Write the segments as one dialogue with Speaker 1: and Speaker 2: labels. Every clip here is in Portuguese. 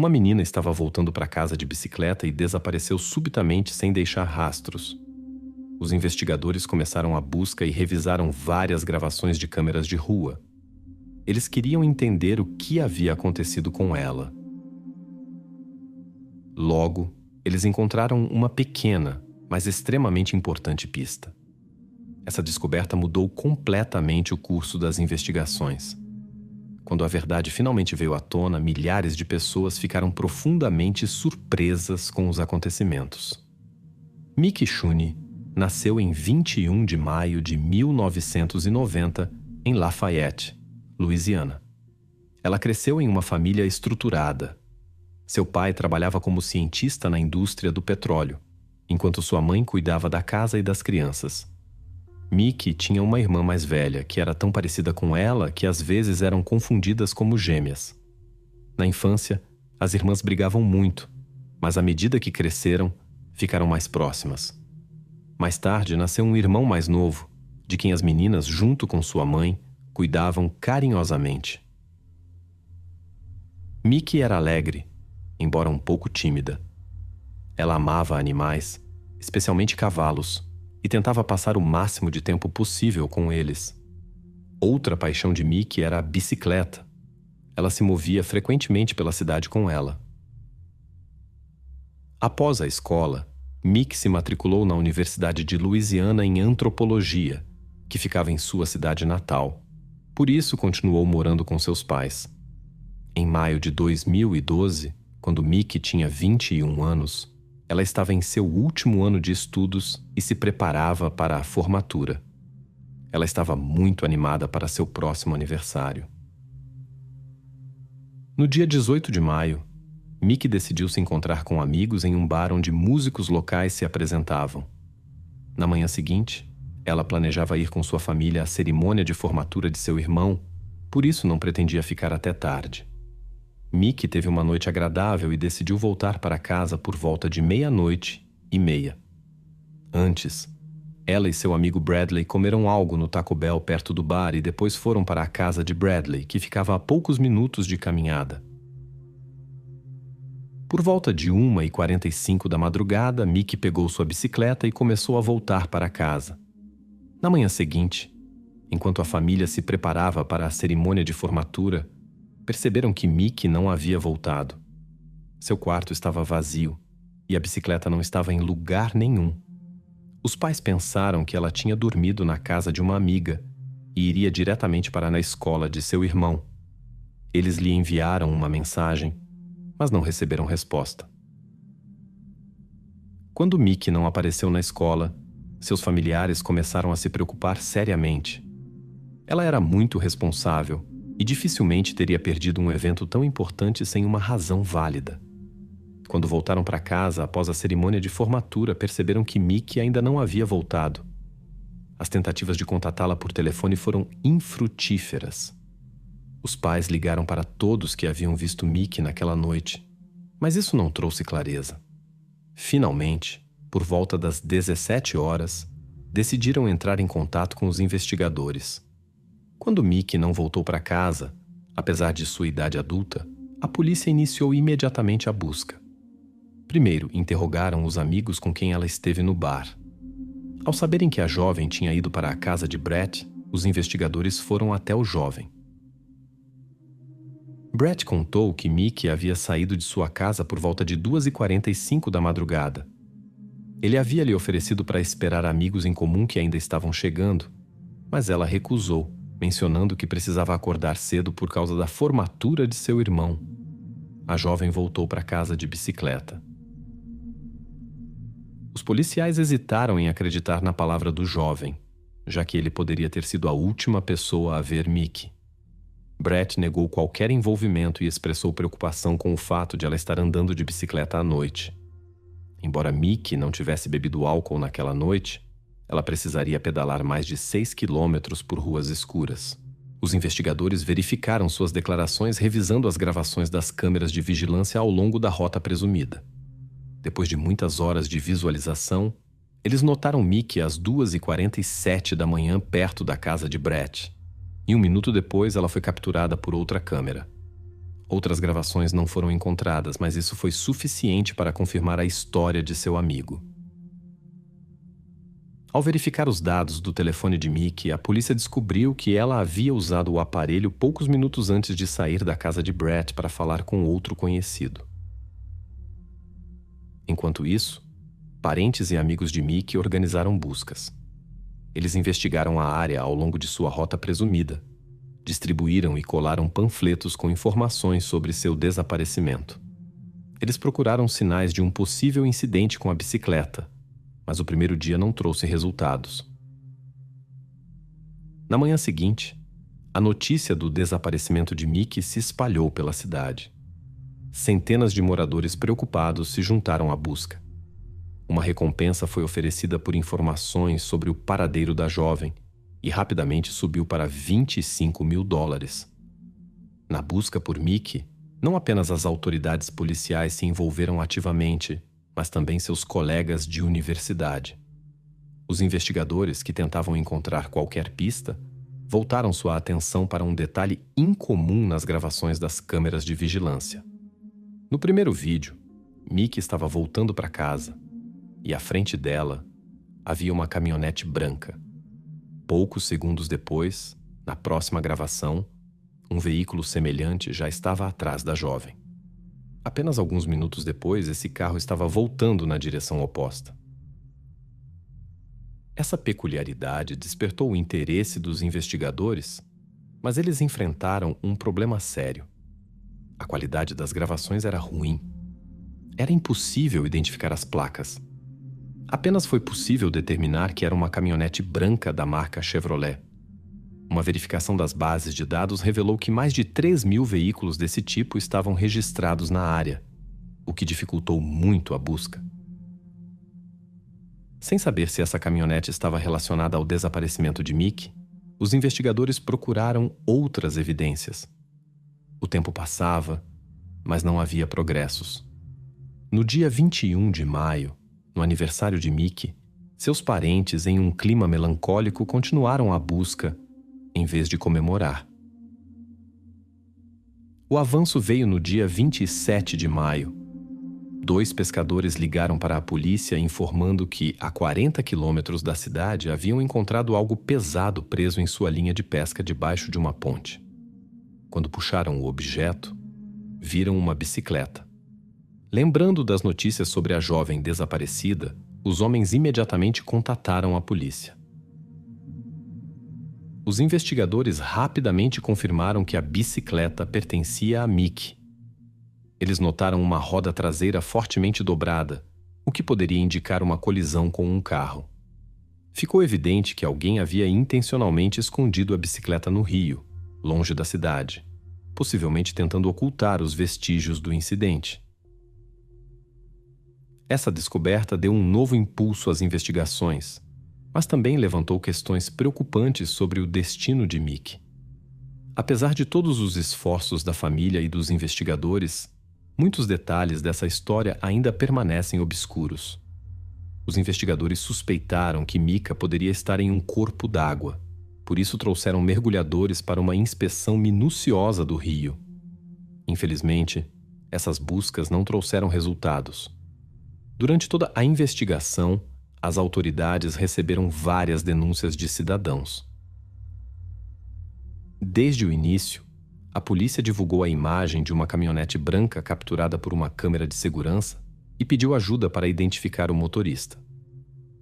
Speaker 1: Uma menina estava voltando para casa de bicicleta e desapareceu subitamente sem deixar rastros. Os investigadores começaram a busca e revisaram várias gravações de câmeras de rua. Eles queriam entender o que havia acontecido com ela. Logo, eles encontraram uma pequena, mas extremamente importante pista. Essa descoberta mudou completamente o curso das investigações. Quando a verdade finalmente veio à tona, milhares de pessoas ficaram profundamente surpresas com os acontecimentos. Mickey Shuney nasceu em 21 de maio de 1990 em Lafayette, Louisiana. Ela cresceu em uma família estruturada. Seu pai trabalhava como cientista na indústria do petróleo, enquanto sua mãe cuidava da casa e das crianças. Mickey tinha uma irmã mais velha, que era tão parecida com ela que às vezes eram confundidas como gêmeas. Na infância, as irmãs brigavam muito, mas à medida que cresceram, ficaram mais próximas. Mais tarde, nasceu um irmão mais novo, de quem as meninas, junto com sua mãe, cuidavam carinhosamente. Mickey era alegre, embora um pouco tímida. Ela amava animais, especialmente cavalos, e tentava passar o máximo de tempo possível com eles. Outra paixão de Mickey era a bicicleta. Ela se movia frequentemente pela cidade com ela. Após a escola, Mickey se matriculou na Universidade de Louisiana em antropologia, que ficava em sua cidade natal. Por isso, continuou morando com seus pais. Em maio de 2012, quando Mickey tinha 21 anos, ela estava em seu último ano de estudos e se preparava para a formatura. Ela estava muito animada para seu próximo aniversário. No dia 18 de maio, Mickey decidiu se encontrar com amigos em um bar onde músicos locais se apresentavam. Na manhã seguinte, ela planejava ir com sua família à cerimônia de formatura de seu irmão, por isso não pretendia ficar até tarde. Mickey teve uma noite agradável e decidiu voltar para casa por volta de 00:30. Antes, ela e seu amigo Bradley comeram algo no Taco Bell perto do bar e depois foram para a casa de Bradley, que ficava a poucos minutos de caminhada. Por volta de 1:45 da madrugada, Mickey pegou sua bicicleta e começou a voltar para casa. Na manhã seguinte, enquanto a família se preparava para a cerimônia de formatura, perceberam que Mickey não havia voltado. Seu quarto estava vazio e a bicicleta não estava em lugar nenhum. Os pais pensaram que ela tinha dormido na casa de uma amiga e iria diretamente para a escola de seu irmão. Eles lhe enviaram uma mensagem, mas não receberam resposta. Quando Mickey não apareceu na escola, seus familiares começaram a se preocupar seriamente. Ela era muito responsável e dificilmente teria perdido um evento tão importante sem uma razão válida. Quando voltaram para casa após a cerimônia de formatura, perceberam que Mickey ainda não havia voltado. As tentativas de contatá-la por telefone foram infrutíferas. Os pais ligaram para todos que haviam visto Mickey naquela noite, mas isso não trouxe clareza. Finalmente, por volta das 17 horas, decidiram entrar em contato com os investigadores. Quando Mickey não voltou para casa, apesar de sua idade adulta, a polícia iniciou imediatamente a busca. Primeiro, interrogaram os amigos com quem ela esteve no bar. Ao saberem que a jovem tinha ido para a casa de Brett, os investigadores foram até o jovem. Brett contou que Mickey havia saído de sua casa por volta de 2:45 da madrugada. Ele havia lhe oferecido para esperar amigos em comum que ainda estavam chegando, mas ela recusou, mencionando que precisava acordar cedo por causa da formatura de seu irmão. A jovem voltou para casa de bicicleta. Os policiais hesitaram em acreditar na palavra do jovem, já que ele poderia ter sido a última pessoa a ver Mickey. Brett negou qualquer envolvimento e expressou preocupação com o fato de ela estar andando de bicicleta à noite. Embora Mickey não tivesse bebido álcool naquela noite, ela precisaria pedalar mais de 6 quilômetros por ruas escuras. Os investigadores verificaram suas declarações revisando as gravações das câmeras de vigilância ao longo da rota presumida. Depois de muitas horas de visualização, eles notaram Mickey às 2:47 da manhã perto da casa de Brett. E um minuto depois ela foi capturada por outra câmera. Outras gravações não foram encontradas, mas isso foi suficiente para confirmar a história de seu amigo. Ao verificar os dados do telefone de Mickey, a polícia descobriu que ela havia usado o aparelho poucos minutos antes de sair da casa de Brett para falar com outro conhecido. Enquanto isso, parentes e amigos de Mickey organizaram buscas. Eles investigaram a área ao longo de sua rota presumida, distribuíram e colaram panfletos com informações sobre seu desaparecimento. Eles procuraram sinais de um possível incidente com a bicicleta, mas o primeiro dia não trouxe resultados. Na manhã seguinte, a notícia do desaparecimento de Mickey se espalhou pela cidade. Centenas de moradores preocupados se juntaram à busca. Uma recompensa foi oferecida por informações sobre o paradeiro da jovem e rapidamente subiu para $25 mil. Na busca por Mickey, não apenas as autoridades policiais se envolveram ativamente, mas também seus colegas de universidade. Os investigadores, que tentavam encontrar qualquer pista, voltaram sua atenção para um detalhe incomum nas gravações das câmeras de vigilância. No primeiro vídeo, Mickey estava voltando para casa e à frente dela havia uma caminhonete branca. Poucos segundos depois, na próxima gravação, um veículo semelhante já estava atrás da jovem. Apenas alguns minutos depois, esse carro estava voltando na direção oposta. Essa peculiaridade despertou o interesse dos investigadores, mas eles enfrentaram um problema sério. A qualidade das gravações era ruim. Era impossível identificar as placas. Apenas foi possível determinar que era uma caminhonete branca da marca Chevrolet. Uma verificação das bases de dados revelou que mais de 3 mil veículos desse tipo estavam registrados na área, o que dificultou muito a busca. Sem saber se essa caminhonete estava relacionada ao desaparecimento de Mickey, os investigadores procuraram outras evidências. O tempo passava, mas não havia progressos. No dia 21 de maio, no aniversário de Mickey, seus parentes, em um clima melancólico, continuaram a busca em vez de comemorar. O avanço veio no dia 27 de maio. 2 pescadores ligaram para a polícia informando que, a 40 quilômetros da cidade, haviam encontrado algo pesado preso em sua linha de pesca debaixo de uma ponte. Quando puxaram o objeto, viram uma bicicleta. Lembrando das notícias sobre a jovem desaparecida, os homens imediatamente contataram a polícia. Os investigadores rapidamente confirmaram que a bicicleta pertencia a Mickey. Eles notaram uma roda traseira fortemente dobrada, o que poderia indicar uma colisão com um carro. Ficou evidente que alguém havia intencionalmente escondido a bicicleta no rio, longe da cidade, possivelmente tentando ocultar os vestígios do incidente. Essa descoberta deu um novo impulso às investigações, mas também levantou questões preocupantes sobre o destino de Mickey. Apesar de todos os esforços da família e dos investigadores, muitos detalhes dessa história ainda permanecem obscuros. Os investigadores suspeitaram que Micah poderia estar em um corpo d'água, por isso trouxeram mergulhadores para uma inspeção minuciosa do rio. Infelizmente, essas buscas não trouxeram resultados. Durante toda a investigação, as autoridades receberam várias denúncias de cidadãos. Desde o início, a polícia divulgou a imagem de uma caminhonete branca capturada por uma câmera de segurança e pediu ajuda para identificar o motorista.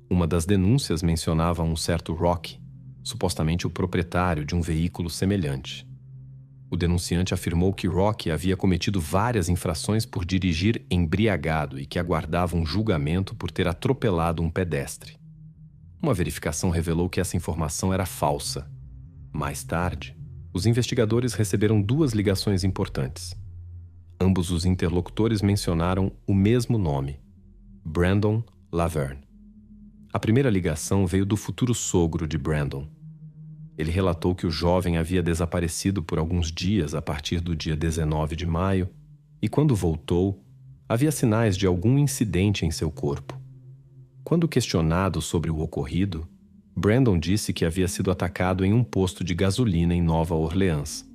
Speaker 1: Uma das denúncias mencionava um certo Rocky, supostamente o proprietário de um veículo semelhante. O denunciante afirmou que Rocky havia cometido várias infrações por dirigir embriagado e que aguardava um julgamento por ter atropelado um pedestre. Uma verificação revelou que essa informação era falsa. Mais tarde, os investigadores receberam 2 ligações importantes. Ambos os interlocutores mencionaram o mesmo nome, Brandon Laverne. A primeira ligação veio do futuro sogro de Brandon. Ele relatou que o jovem havia desaparecido por alguns dias a partir do dia 19 de maio e, quando voltou, havia sinais de algum incidente em seu corpo. Quando questionado sobre o ocorrido, Brandon disse que havia sido atacado em um posto de gasolina em Nova Orleans.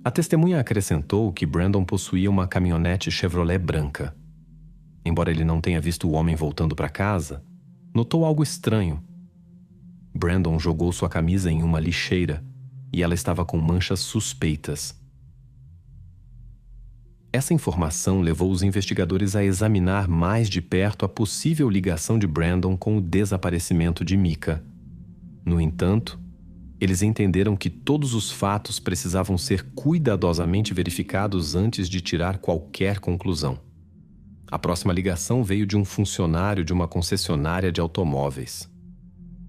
Speaker 1: A testemunha acrescentou que Brandon possuía uma caminhonete Chevrolet branca. Embora ele não tenha visto o homem voltando para casa, notou algo estranho. Brandon jogou sua camisa em uma lixeira e ela estava com manchas suspeitas. Essa informação levou os investigadores a examinar mais de perto a possível ligação de Brandon com o desaparecimento de Micah. No entanto, eles entenderam que todos os fatos precisavam ser cuidadosamente verificados antes de tirar qualquer conclusão. A próxima ligação veio de um funcionário de uma concessionária de automóveis.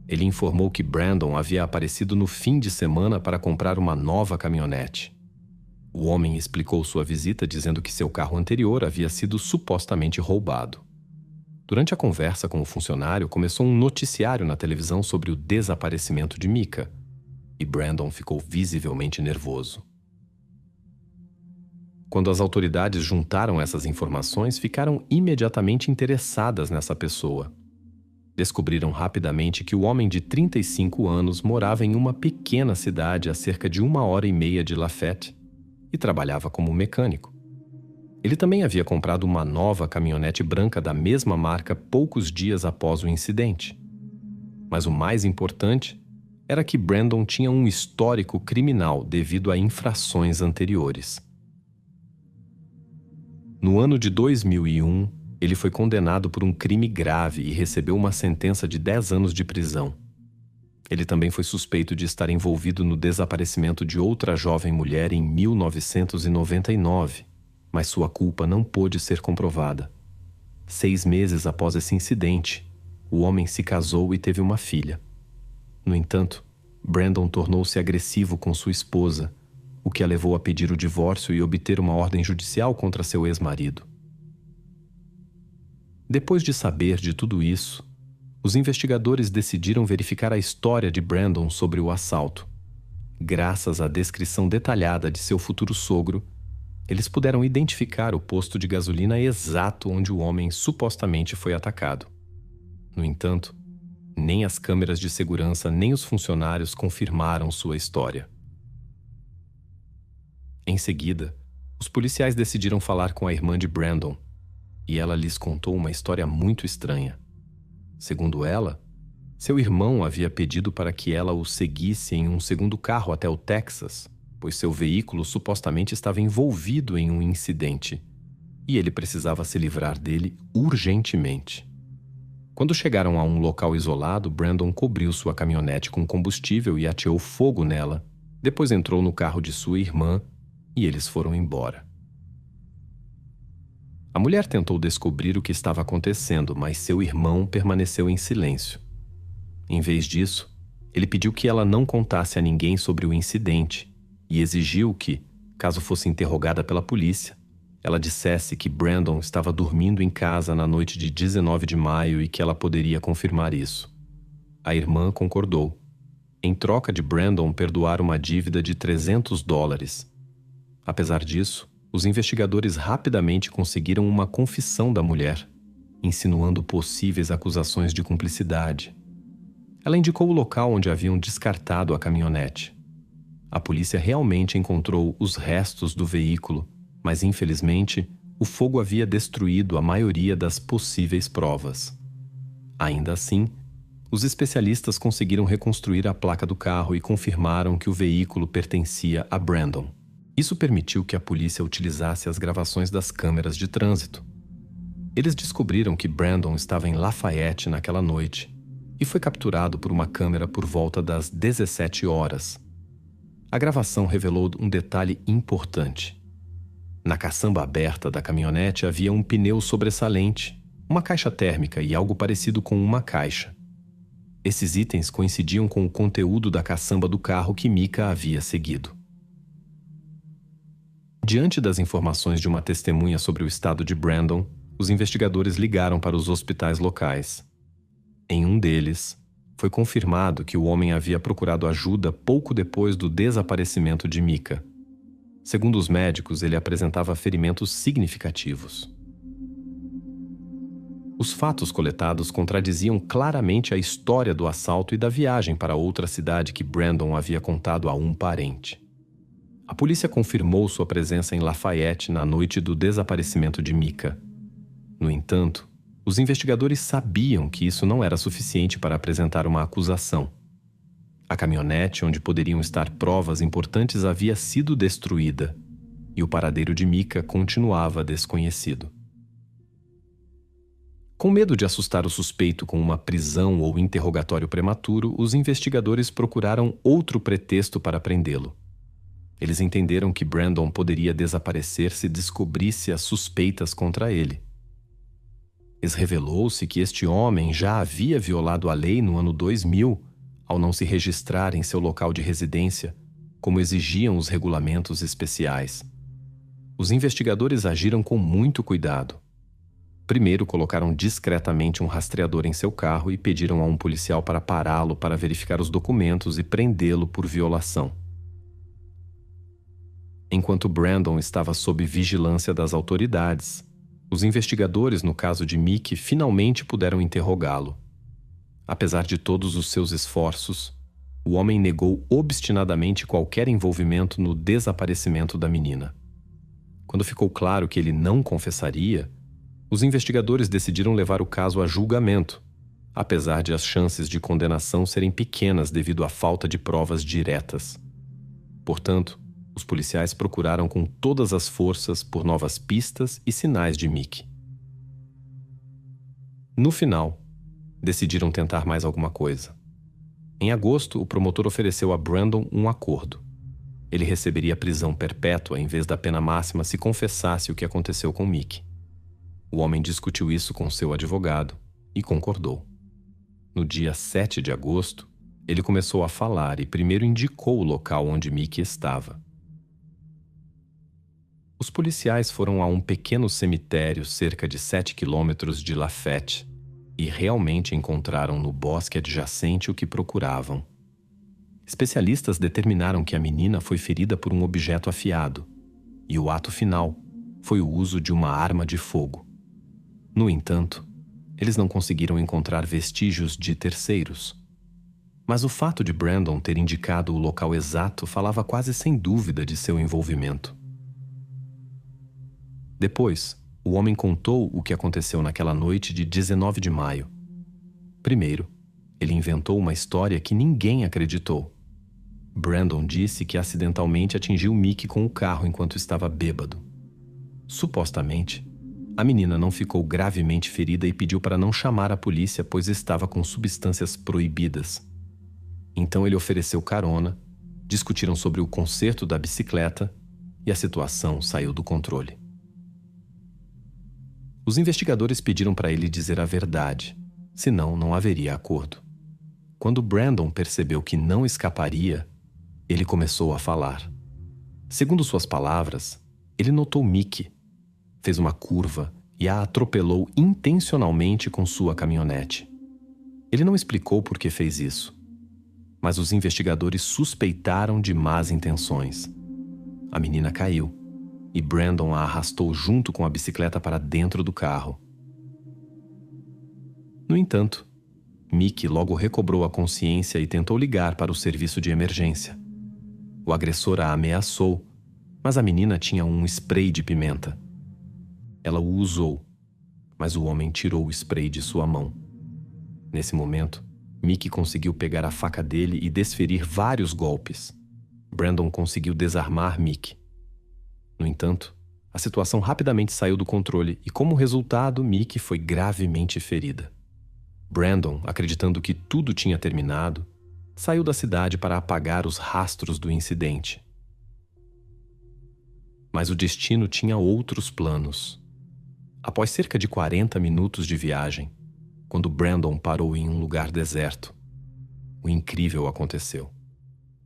Speaker 1: Ele informou que Brandon havia aparecido no fim de semana para comprar uma nova caminhonete. O homem explicou sua visita dizendo que seu carro anterior havia sido supostamente roubado. Durante a conversa com o funcionário, começou um noticiário na televisão sobre o desaparecimento de Micah, e Brandon ficou visivelmente nervoso. Quando as autoridades juntaram essas informações, ficaram imediatamente interessadas nessa pessoa. Descobriram rapidamente que o homem de 35 anos morava em uma pequena cidade a cerca de 1h30 de Lafayette e trabalhava como mecânico. Ele também havia comprado uma nova caminhonete branca da mesma marca poucos dias após o incidente. Mas o mais importante era que Brandon tinha um histórico criminal devido a infrações anteriores. No ano de 2001, ele foi condenado por um crime grave e recebeu uma sentença de 10 anos de prisão. Ele também foi suspeito de estar envolvido no desaparecimento de outra jovem mulher em 1999, mas sua culpa não pôde ser comprovada. 6 meses após esse incidente, o homem se casou e teve uma filha. No entanto, Brandon tornou-se agressivo com sua esposa, o que a levou a pedir o divórcio e obter uma ordem judicial contra seu ex-marido. Depois de saber de tudo isso, os investigadores decidiram verificar a história de Brandon sobre o assalto. Graças à descrição detalhada de seu futuro sogro, eles puderam identificar o posto de gasolina exato onde o homem supostamente foi atacado. No entanto, nem as câmeras de segurança nem os funcionários confirmaram sua história. Em seguida, os policiais decidiram falar com a irmã de Brandon, e ela lhes contou uma história muito estranha. Segundo ela, seu irmão havia pedido para que ela o seguisse em um segundo carro até o Texas, pois seu veículo supostamente estava envolvido em um incidente, e ele precisava se livrar dele urgentemente. Quando chegaram a um local isolado, Brandon cobriu sua caminhonete com combustível e ateou fogo nela. Depois entrou no carro de sua irmã e eles foram embora. A mulher tentou descobrir o que estava acontecendo, mas seu irmão permaneceu em silêncio. Em vez disso, ele pediu que ela não contasse a ninguém sobre o incidente e exigiu que, caso fosse interrogada pela polícia, ela dissesse que Brandon estava dormindo em casa na noite de 19 de maio e que ela poderia confirmar isso. A irmã concordou, em troca de Brandon perdoar uma dívida de $300. Apesar disso, os investigadores rapidamente conseguiram uma confissão da mulher, insinuando possíveis acusações de cumplicidade. Ela indicou o local onde haviam descartado a caminhonete. A polícia realmente encontrou os restos do veículo, mas infelizmente, o fogo havia destruído a maioria das possíveis provas. Ainda assim, os especialistas conseguiram reconstruir a placa do carro e confirmaram que o veículo pertencia a Brandon. Isso permitiu que a polícia utilizasse as gravações das câmeras de trânsito. Eles descobriram que Brandon estava em Lafayette naquela noite e foi capturado por uma câmera por volta das 17 horas. A gravação revelou um detalhe importante. Na caçamba aberta da caminhonete havia um pneu sobressalente, uma caixa térmica e algo parecido com uma caixa. Esses itens coincidiam com o conteúdo da caçamba do carro que Micah havia seguido. Diante das informações de uma testemunha sobre o estado de Brandon, os investigadores ligaram para os hospitais locais. Em um deles, foi confirmado que o homem havia procurado ajuda pouco depois do desaparecimento de Micah. Segundo os médicos, ele apresentava ferimentos significativos. Os fatos coletados contradiziam claramente a história do assalto e da viagem para outra cidade que Brandon havia contado a um parente. A polícia confirmou sua presença em Lafayette na noite do desaparecimento de Micah. No entanto, os investigadores sabiam que isso não era suficiente para apresentar uma acusação. A caminhonete onde poderiam estar provas importantes havia sido destruída e o paradeiro de Micah continuava desconhecido. Com medo de assustar o suspeito com uma prisão ou interrogatório prematuro, os investigadores procuraram outro pretexto para prendê-lo. Eles entenderam que Brandon poderia desaparecer se descobrisse as suspeitas contra ele. Revelou-se que este homem já havia violado a lei no ano 2000 ao não se registrar em seu local de residência, como exigiam os regulamentos especiais. Os investigadores agiram com muito cuidado. Primeiro, colocaram discretamente um rastreador em seu carro e pediram a um policial para pará-lo para verificar os documentos e prendê-lo por violação. Enquanto Brandon estava sob vigilância das autoridades, os investigadores no caso de Mickey finalmente puderam interrogá-lo. Apesar de todos os seus esforços, o homem negou obstinadamente qualquer envolvimento no desaparecimento da menina. Quando ficou claro que ele não confessaria, os investigadores decidiram levar o caso a julgamento, apesar de as chances de condenação serem pequenas devido à falta de provas diretas. Portanto, os policiais procuraram com todas as forças por novas pistas e sinais de Mickey. No final, decidiram tentar mais alguma coisa. Em agosto, o promotor ofereceu a Brandon um acordo. Ele receberia prisão perpétua em vez da pena máxima se confessasse o que aconteceu com Mickey. O homem discutiu isso com seu advogado e concordou. No dia 7 de agosto, ele começou a falar e primeiro indicou o local onde Mickey estava. Os policiais foram a um pequeno cemitério cerca de 7 quilômetros de Lafayette e realmente encontraram no bosque adjacente o que procuravam. Especialistas determinaram que a menina foi ferida por um objeto afiado e o ato final foi o uso de uma arma de fogo. No entanto, eles não conseguiram encontrar vestígios de terceiros. Mas o fato de Brandon ter indicado o local exato falava quase sem dúvida de seu envolvimento. Depois, o homem contou o que aconteceu naquela noite de 19 de maio. Primeiro, ele inventou uma história que ninguém acreditou. Brandon disse que acidentalmente atingiu Mickey com o carro enquanto estava bêbado. Supostamente, a menina não ficou gravemente ferida e pediu para não chamar a polícia, pois estava com substâncias proibidas. Então ele ofereceu carona, discutiram sobre o conserto da bicicleta e a situação saiu do controle. Os investigadores pediram para ele dizer a verdade, senão não haveria acordo. Quando Brandon percebeu que não escaparia, ele começou a falar. Segundo suas palavras, ele notou Mickey, fez uma curva e a atropelou intencionalmente com sua caminhonete. Ele não explicou por que fez isso, mas os investigadores suspeitaram de más intenções. A menina caiu e Brandon a arrastou junto com a bicicleta para dentro do carro. No entanto, Mickey logo recobrou a consciência e tentou ligar para o serviço de emergência. O agressor a ameaçou, mas a menina tinha um spray de pimenta. Ela o usou, mas o homem tirou o spray de sua mão. Nesse momento, Mickey conseguiu pegar a faca dele e desferir vários golpes. Brandon conseguiu desarmar Mickey. No entanto, a situação rapidamente saiu do controle e, como resultado, Mickey foi gravemente ferida. Brandon, acreditando que tudo tinha terminado, saiu da cidade para apagar os rastros do incidente. Mas o destino tinha outros planos. Após cerca de 40 minutos de viagem, quando Brandon parou em um lugar deserto, o incrível aconteceu.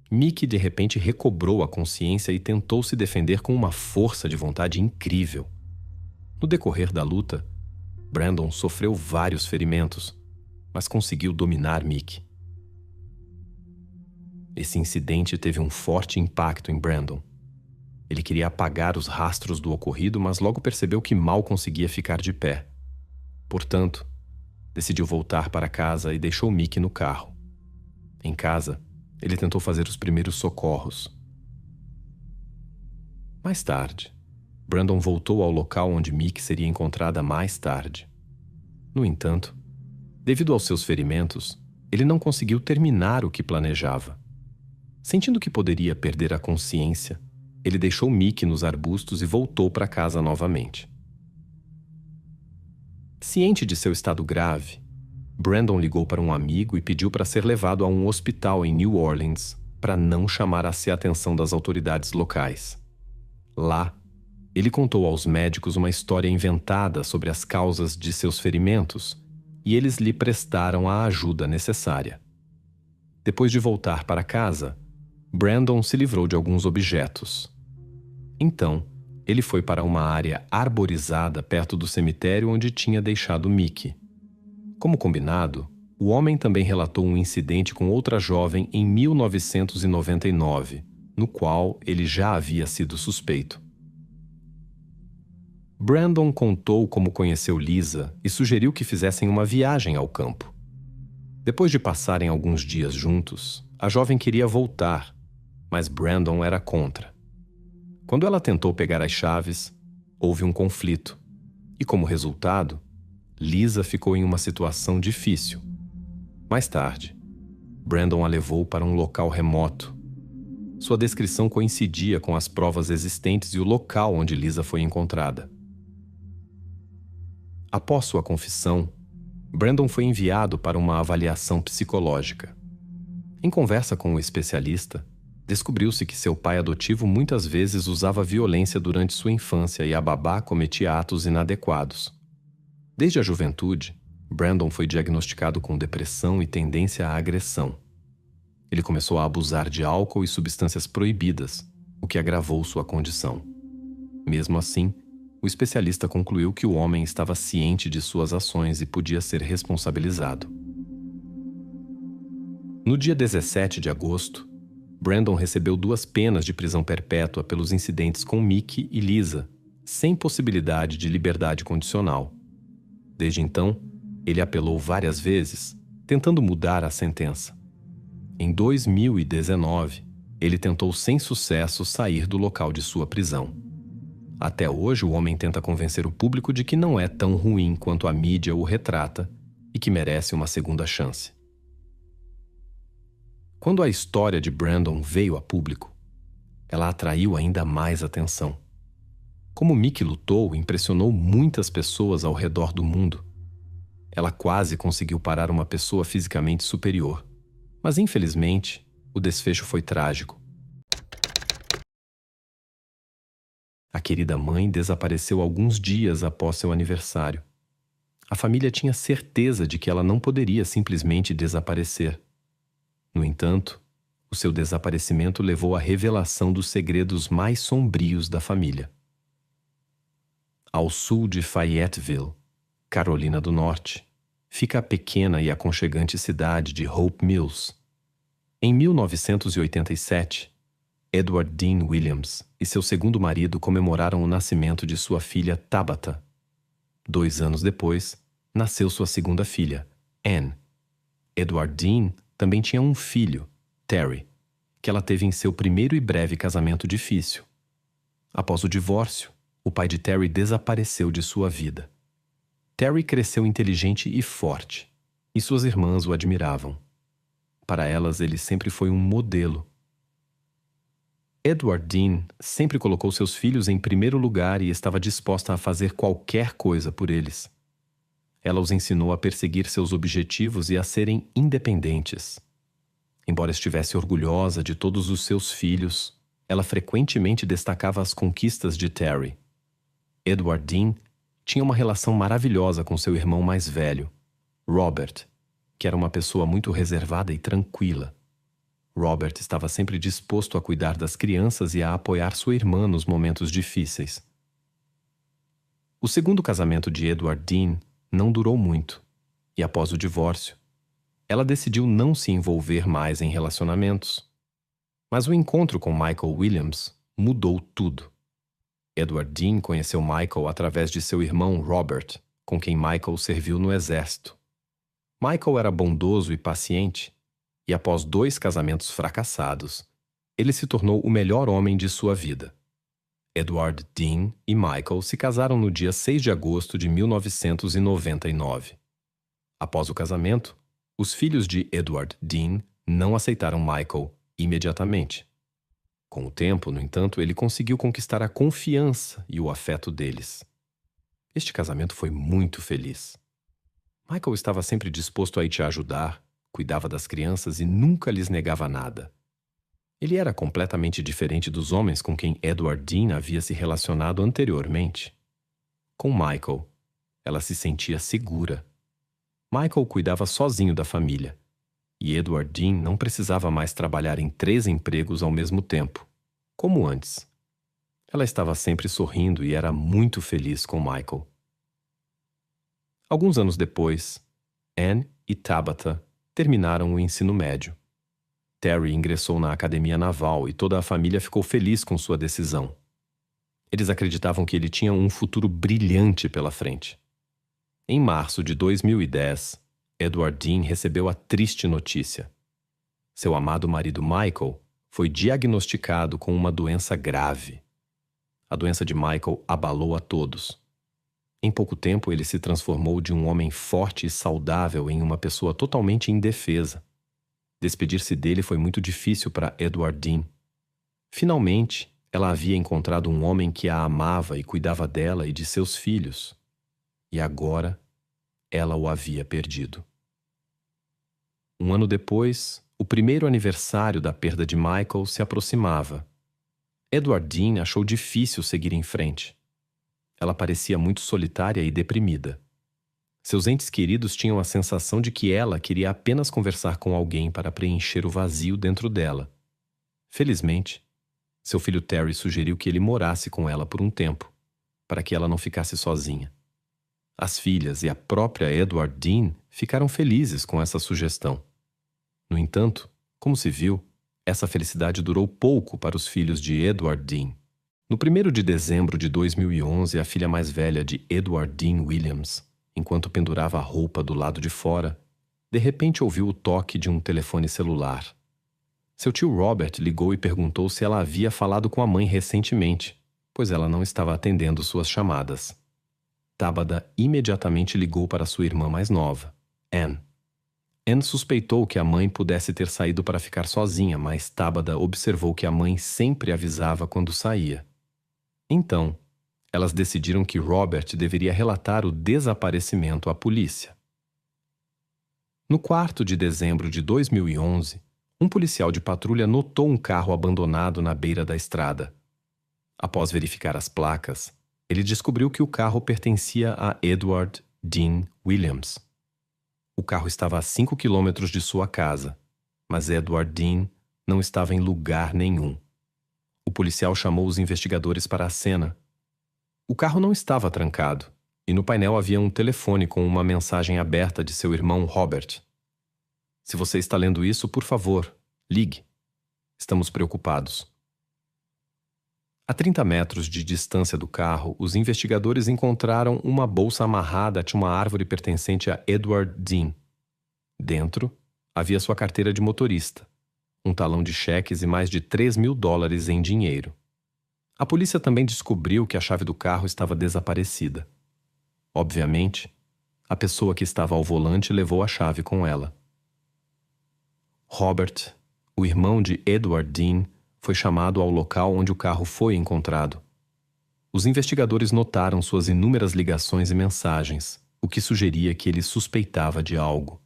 Speaker 1: Mickey de repente recobrou a consciência e tentou se defender com uma força de vontade incrível. No decorrer da luta, Brandon sofreu vários ferimentos, mas conseguiu dominar Mickey. Esse incidente teve um forte impacto em Brandon. Ele queria apagar os rastros do ocorrido, mas logo percebeu que mal conseguia ficar de pé. Portanto, decidiu voltar para casa e deixou Mickey no carro. Em casa, ele tentou fazer os primeiros socorros. Mais tarde, Brandon voltou ao local onde Mick seria encontrada mais tarde. No entanto, devido aos seus ferimentos, ele não conseguiu terminar o que planejava. Sentindo que poderia perder a consciência, ele deixou Mick nos arbustos e voltou para casa novamente. Ciente de seu estado grave, Brandon ligou para um amigo e pediu para ser levado a um hospital em New Orleans para não chamar a si a atenção das autoridades locais. Lá, ele contou aos médicos uma história inventada sobre as causas de seus ferimentos e eles lhe prestaram a ajuda necessária. Depois de voltar para casa, Brandon se livrou de alguns objetos. Então, ele foi para uma área arborizada perto do cemitério onde tinha deixado Mick. Como combinado, o homem também relatou um incidente com outra jovem em 1999, no qual ele já havia sido suspeito. Brandon contou como conheceu Lisa e sugeriu que fizessem uma viagem ao campo. Depois de passarem alguns dias juntos, a jovem queria voltar, mas Brandon era contra. Quando ela tentou pegar as chaves, houve um conflito, e como resultado, Lisa ficou em uma situação difícil. Mais tarde, Brandon a levou para um local remoto. Sua descrição coincidia com as provas existentes e o local onde Lisa foi encontrada. Após sua confissão, Brandon foi enviado para uma avaliação psicológica. Em conversa com o especialista, descobriu-se que seu pai adotivo muitas vezes usava violência durante sua infância e a babá cometia atos inadequados. Desde a juventude, Brandon foi diagnosticado com depressão e tendência à agressão. Ele começou a abusar de álcool e substâncias proibidas, o que agravou sua condição. Mesmo assim, o especialista concluiu que o homem estava ciente de suas ações e podia ser responsabilizado. No dia 17 de agosto, Brandon recebeu 2 penas de prisão perpétua pelos incidentes com Mick e Lisa, sem possibilidade de liberdade condicional. Desde então, ele apelou várias vezes, tentando mudar a sentença. Em 2019, ele tentou sem sucesso sair do local de sua prisão. Até hoje, o homem tenta convencer o público de que não é tão ruim quanto a mídia o retrata e que merece uma segunda chance. Quando a história de Brandon veio a público, ela atraiu ainda mais atenção. Como Mick lutou, impressionou muitas pessoas ao redor do mundo. Ela quase conseguiu parar uma pessoa fisicamente superior, mas infelizmente, o desfecho foi trágico. A querida mãe desapareceu alguns dias após seu aniversário. A família tinha certeza de que ela não poderia simplesmente desaparecer. No entanto, o seu desaparecimento levou à revelação dos segredos mais sombrios da família. Ao sul de Fayetteville, Carolina do Norte, fica a pequena e aconchegante cidade de Hope Mills. Em 1987, Edward Dean Williams e seu segundo marido comemoraram o nascimento de sua filha Tabitha. 2 anos depois, nasceu sua segunda filha, Anne. Edward Dean também tinha um filho, Terry, que ela teve em seu primeiro e breve casamento difícil. Após o divórcio, o pai de Terry desapareceu de sua vida. Terry cresceu inteligente e forte, e suas irmãs o admiravam. Para elas, ele sempre foi um modelo. Edward Dean sempre colocou seus filhos em primeiro lugar e estava disposta a fazer qualquer coisa por eles. Ela os ensinou a perseguir seus objetivos e a serem independentes. Embora estivesse orgulhosa de todos os seus filhos, ela frequentemente destacava as conquistas de Terry. Edward Dean tinha uma relação maravilhosa com seu irmão mais velho, Robert, que era uma pessoa muito reservada e tranquila. Robert estava sempre disposto a cuidar das crianças e a apoiar sua irmã nos momentos difíceis. O segundo casamento de Edward Dean não durou muito, e após o divórcio, ela decidiu não se envolver mais em relacionamentos. Mas o encontro com Michael Williams mudou tudo. Edward Dean conheceu Michael através de seu irmão Robert, com quem Michael serviu no exército. Michael era bondoso e paciente, e após 2 casamentos fracassados, ele se tornou o melhor homem de sua vida. Edward Dean e Michael se casaram no dia 6 de agosto de 1999. Após o casamento, os filhos de Edward Dean não aceitaram Michael imediatamente. Com o tempo, no entanto, ele conseguiu conquistar a confiança e o afeto deles. Este casamento foi muito feliz. Michael estava sempre disposto a ir te ajudar, cuidava das crianças e nunca lhes negava nada. Ele era completamente diferente dos homens com quem Edward Dean havia se relacionado anteriormente. Com Michael, ela se sentia segura. Michael cuidava sozinho da família, e Edward Dean não precisava mais trabalhar em 3 empregos ao mesmo tempo, como antes. Ela estava sempre sorrindo e era muito feliz com Michael. Alguns anos depois, Anne e Tabitha terminaram o ensino médio. Terry ingressou na academia naval e toda a família ficou feliz com sua decisão. Eles acreditavam que ele tinha um futuro brilhante pela frente. Em março de 2010, Edward Dean recebeu a triste notícia. Seu amado marido Michael foi diagnosticado com uma doença grave. A doença de Michael abalou a todos. Em pouco tempo, ele se transformou de um homem forte e saudável em uma pessoa totalmente indefesa. Despedir-se dele foi muito difícil para Edward Dean. Finalmente, ela havia encontrado um homem que a amava e cuidava dela e de seus filhos. E agora, ela o havia perdido. Um ano depois, o primeiro aniversário da perda de Michael se aproximava. Edward Dean achou difícil seguir em frente. Ela parecia muito solitária e deprimida. Seus entes queridos tinham a sensação de que ela queria apenas conversar com alguém para preencher o vazio dentro dela. Felizmente, seu filho Terry sugeriu que ele morasse com ela por um tempo, para que ela não ficasse sozinha. As filhas e a própria Edward Dean ficaram felizes com essa sugestão. No entanto, como se viu, essa felicidade durou pouco para os filhos de Edward Dean. No 1º de dezembro de 2011, a filha mais velha de Edward Dean Williams, enquanto pendurava a roupa do lado de fora, de repente ouviu o toque de um telefone celular. Seu tio Robert ligou e perguntou se ela havia falado com a mãe recentemente, pois ela não estava atendendo suas chamadas. Tabitha imediatamente ligou para sua irmã mais nova, Anne. Anne suspeitou que a mãe pudesse ter saído para ficar sozinha, mas Tabitha observou que a mãe sempre avisava quando saía. Então, elas decidiram que Robert deveria relatar o desaparecimento à polícia. No 4 de dezembro de 2011, um policial de patrulha notou um carro abandonado na beira da estrada. Após verificar as placas, ele descobriu que o carro pertencia a Edward Dean Williams. O carro estava a 5 quilômetros de sua casa, mas Edward Dean não estava em lugar nenhum. O policial chamou os investigadores para a cena. O carro não estava trancado, e no painel havia um telefone com uma mensagem aberta de seu irmão Robert. Se você está lendo isso, por favor, ligue. Estamos preocupados. A 30 metros de distância do carro, os investigadores encontraram uma bolsa amarrada a uma árvore pertencente a Edward Dean. Dentro, havia sua carteira de motorista, um talão de cheques e mais de $3.000 em dinheiro. A polícia também descobriu que a chave do carro estava desaparecida. Obviamente, a pessoa que estava ao volante levou a chave com ela. Robert, o irmão de Edward Dean, foi chamado ao local onde o carro foi encontrado. Os investigadores notaram suas inúmeras ligações e mensagens, o que sugeria que ele suspeitava de algo.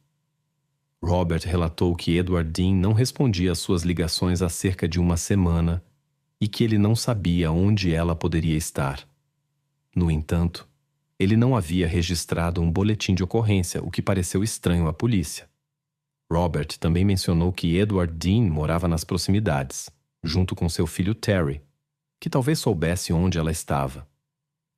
Speaker 1: Robert relatou que Edward Dean não respondia às suas ligações há cerca de uma semana e que ele não sabia onde ela poderia estar. No entanto, ele não havia registrado um boletim de ocorrência, o que pareceu estranho à polícia. Robert também mencionou que Edward Dean morava nas proximidades, junto com seu filho Terry, que talvez soubesse onde ela estava.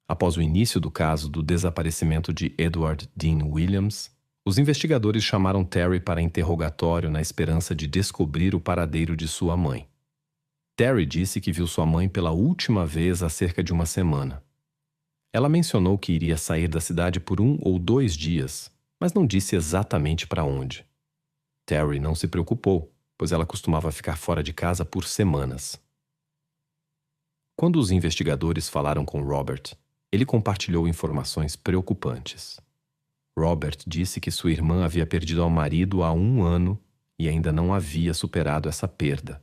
Speaker 1: Após o início do caso do desaparecimento de Edward Dean Williams, os investigadores chamaram Terry para interrogatório na esperança de descobrir o paradeiro de sua mãe. Terry disse que viu sua mãe pela última vez há cerca de uma semana. Ela mencionou que iria sair da cidade por 1 ou 2 dias, mas não disse exatamente para onde. Terry não se preocupou, pois ela costumava ficar fora de casa por semanas. Quando os investigadores falaram com Robert, ele compartilhou informações preocupantes. Robert disse que sua irmã havia perdido ao marido há 1 ano e ainda não havia superado essa perda.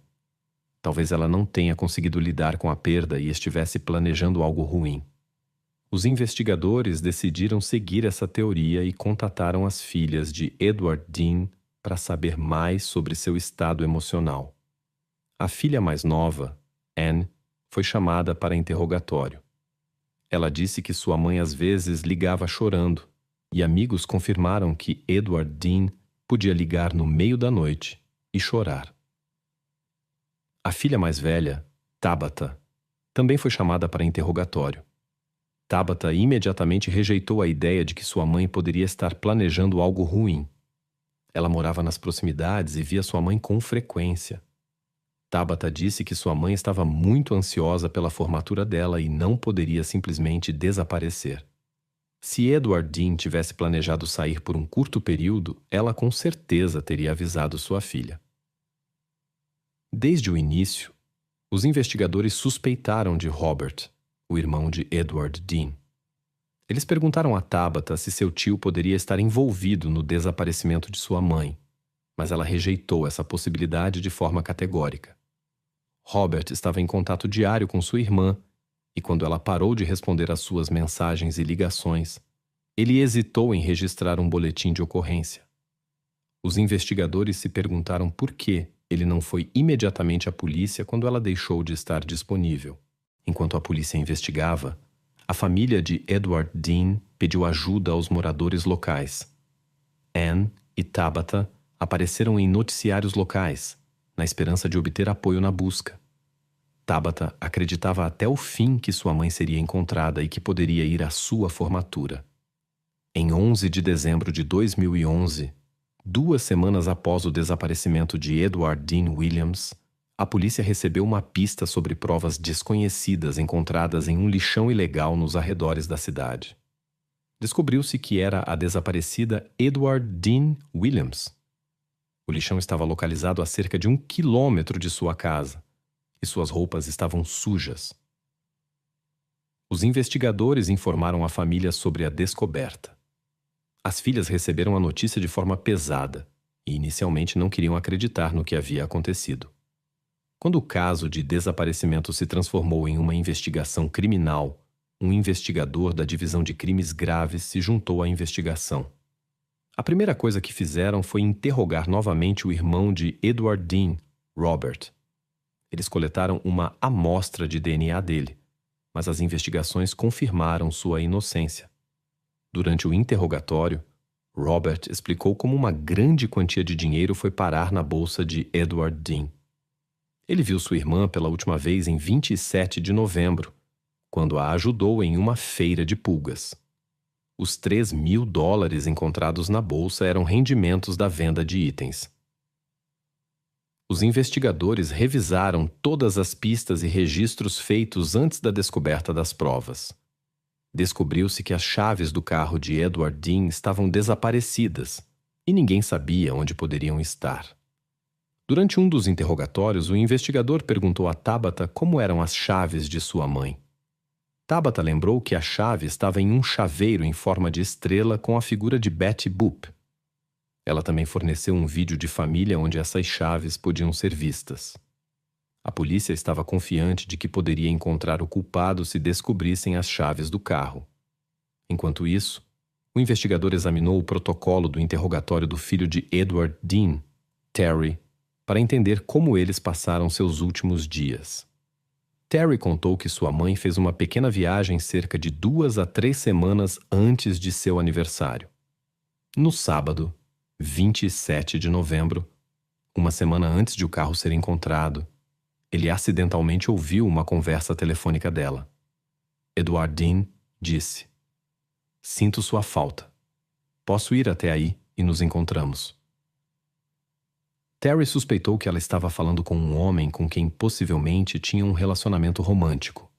Speaker 1: Talvez ela não tenha conseguido lidar com a perda e estivesse planejando algo ruim. Os investigadores decidiram seguir essa teoria e contataram as filhas de Edward Dean para saber mais sobre seu estado emocional. A filha mais nova, Anne, foi chamada para interrogatório. Ela disse que sua mãe às vezes ligava chorando, e amigos confirmaram que Edward Dean podia ligar no meio da noite e chorar. A filha mais velha, Tabitha, também foi chamada para interrogatório. Tabitha imediatamente rejeitou a ideia de que sua mãe poderia estar planejando algo ruim. Ela morava nas proximidades e via sua mãe com frequência. Tabitha disse que sua mãe estava muito ansiosa pela formatura dela e não poderia simplesmente desaparecer. Se Edward Dean tivesse planejado sair por um curto período, ela com certeza teria avisado sua filha. Desde o início, os investigadores suspeitaram de Robert, o irmão de Edward Dean. Eles perguntaram a Tabitha se seu tio poderia estar envolvido no desaparecimento de sua mãe, mas ela rejeitou essa possibilidade de forma categórica. Robert estava em contato diário com sua irmã, e quando ela parou de responder às suas mensagens e ligações, ele hesitou em registrar um boletim de ocorrência. Os investigadores se perguntaram por que ele não foi imediatamente à polícia quando ela deixou de estar disponível. Enquanto a polícia investigava, a família de Edward Dean pediu ajuda aos moradores locais. Anne e Tabitha apareceram em noticiários locais, na esperança de obter apoio na busca. Tabitha acreditava até o fim que sua mãe seria encontrada e que poderia ir à sua formatura. Em 11 de dezembro de 2011, 2 semanas após o desaparecimento de Edward Dean Williams, a polícia recebeu uma pista sobre provas desconhecidas encontradas em um lixão ilegal nos arredores da cidade. Descobriu-se que era a desaparecida Edward Dean Williams. O lixão estava localizado a cerca de 1 quilômetro de sua casa, e suas roupas estavam sujas. Os investigadores informaram a família sobre a descoberta. As filhas receberam a notícia de forma pesada e inicialmente não queriam acreditar no que havia acontecido. Quando o caso de desaparecimento se transformou em uma investigação criminal, um investigador da Divisão de Crimes Graves se juntou à investigação. A primeira coisa que fizeram foi interrogar novamente o irmão de Edward Dean, Robert. Eles coletaram uma amostra de DNA dele, mas as investigações confirmaram sua inocência. Durante o interrogatório, Robert explicou como uma grande quantia de dinheiro foi parar na bolsa de Edward Dean. Ele viu sua irmã pela última vez em 27 de novembro, quando a ajudou em uma feira de pulgas. Os $3.000 encontrados na bolsa eram rendimentos da venda de itens. Os investigadores revisaram todas as pistas e registros feitos antes da descoberta das provas. Descobriu-se que as chaves do carro de Edward Dean estavam desaparecidas e ninguém sabia onde poderiam estar. Durante um dos interrogatórios, o investigador perguntou a Tabitha como eram as chaves de sua mãe. Tabitha lembrou que a chave estava em um chaveiro em forma de estrela com a figura de Betty Boop. Ela também forneceu um vídeo de família onde essas chaves podiam ser vistas. A polícia estava confiante de que poderia encontrar o culpado se descobrissem as chaves do carro. Enquanto isso, o investigador examinou o protocolo do interrogatório do filho de Edward Dean, Terry, para entender como eles passaram seus últimos dias. Terry contou que sua mãe fez uma pequena viagem cerca de 2 a 3 semanas antes de seu aniversário. No sábado, 27 de novembro, uma semana antes de o carro ser encontrado, ele acidentalmente ouviu uma conversa telefônica dela. Edward Dean disse: "Sinto sua falta. Posso ir até aí e nos encontramos." Terry suspeitou que ela estava falando com um homem com quem possivelmente tinha um relacionamento romântico.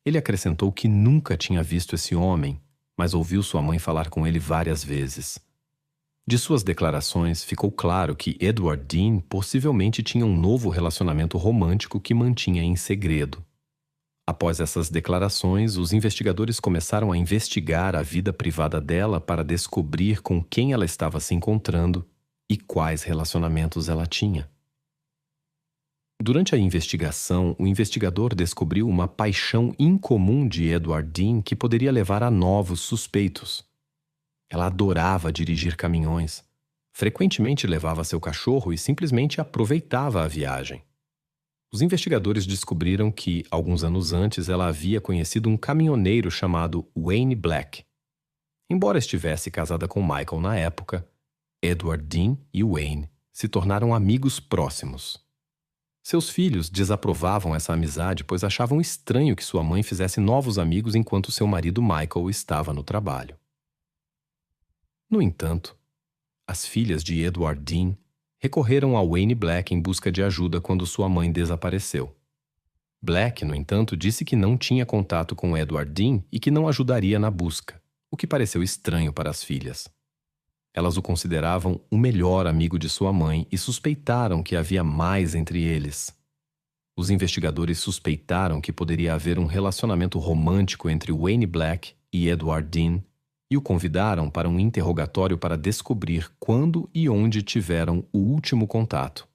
Speaker 1: Ele acrescentou que nunca tinha visto esse homem, mas ouviu sua mãe falar com ele várias vezes. De suas declarações, ficou claro que Edward Dean possivelmente tinha um novo relacionamento romântico que mantinha em segredo. Após essas declarações, os investigadores começaram a investigar a vida privada dela para descobrir com quem ela estava se encontrando e quais relacionamentos ela tinha. Durante a investigação, o investigador descobriu uma paixão incomum de Edward Dean que poderia levar a novos suspeitos. Ela adorava dirigir caminhões, frequentemente levava seu cachorro e simplesmente aproveitava a viagem. Os investigadores descobriram que, alguns anos antes, ela havia conhecido um caminhoneiro chamado Wayne Black. Embora estivesse casada com Michael na época, Edward Dean e Wayne se tornaram amigos próximos. Seus filhos desaprovavam essa amizade, pois achavam estranho que sua mãe fizesse novos amigos enquanto seu marido Michael estava no trabalho. No entanto, as filhas de Edward Dean recorreram a Wayne Black em busca de ajuda quando sua mãe desapareceu. Black, no entanto, disse que não tinha contato com Edward Dean e que não ajudaria na busca, o que pareceu estranho para as filhas. Elas o consideravam o melhor amigo de sua mãe e suspeitaram que havia mais entre eles. Os investigadores suspeitaram que poderia haver um relacionamento romântico entre Wayne Black e Edward Dean e o convidaram para um interrogatório para descobrir quando e onde tiveram o último contato.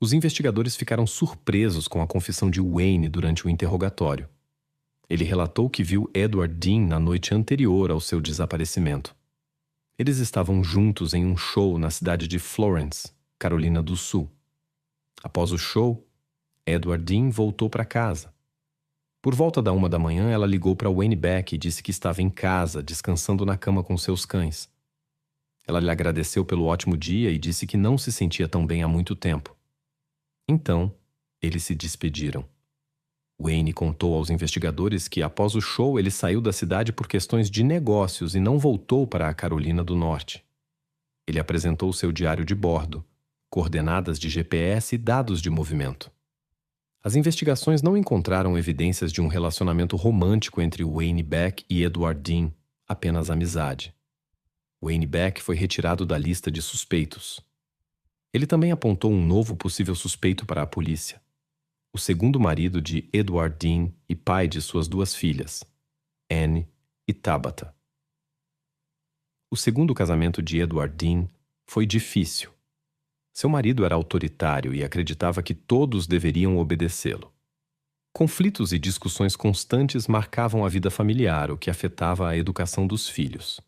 Speaker 1: Os investigadores ficaram surpresos com a confissão de Wayne durante o interrogatório. Ele relatou que viu Edward Dean na noite anterior ao seu desaparecimento. Eles estavam juntos em um show na cidade de Florence, Carolina do Sul. Após o show, Edward Dean voltou para casa. Por volta da 1 da manhã, ela ligou para Wayne Black e disse que estava em casa, descansando na cama com seus cães. Ela lhe agradeceu pelo ótimo dia e disse que não se sentia tão bem há muito tempo. Então, eles se despediram. Wayne contou aos investigadores que, após o show, ele saiu da cidade por questões de negócios e não voltou para a Carolina do Norte. Ele apresentou seu diário de bordo, coordenadas de GPS e dados de movimento. As investigações não encontraram evidências de um relacionamento romântico entre Wayne Black e Edward Dean, apenas amizade. Wayne Black foi retirado da lista de suspeitos. Ele também apontou um novo possível suspeito para a polícia: o segundo marido de Edward Dean e pai de suas duas filhas, Anne e Tabitha. O segundo casamento de Edward Dean foi difícil. Seu marido era autoritário e acreditava que todos deveriam obedecê-lo. Conflitos e discussões constantes marcavam a vida familiar, o que afetava a educação dos filhos.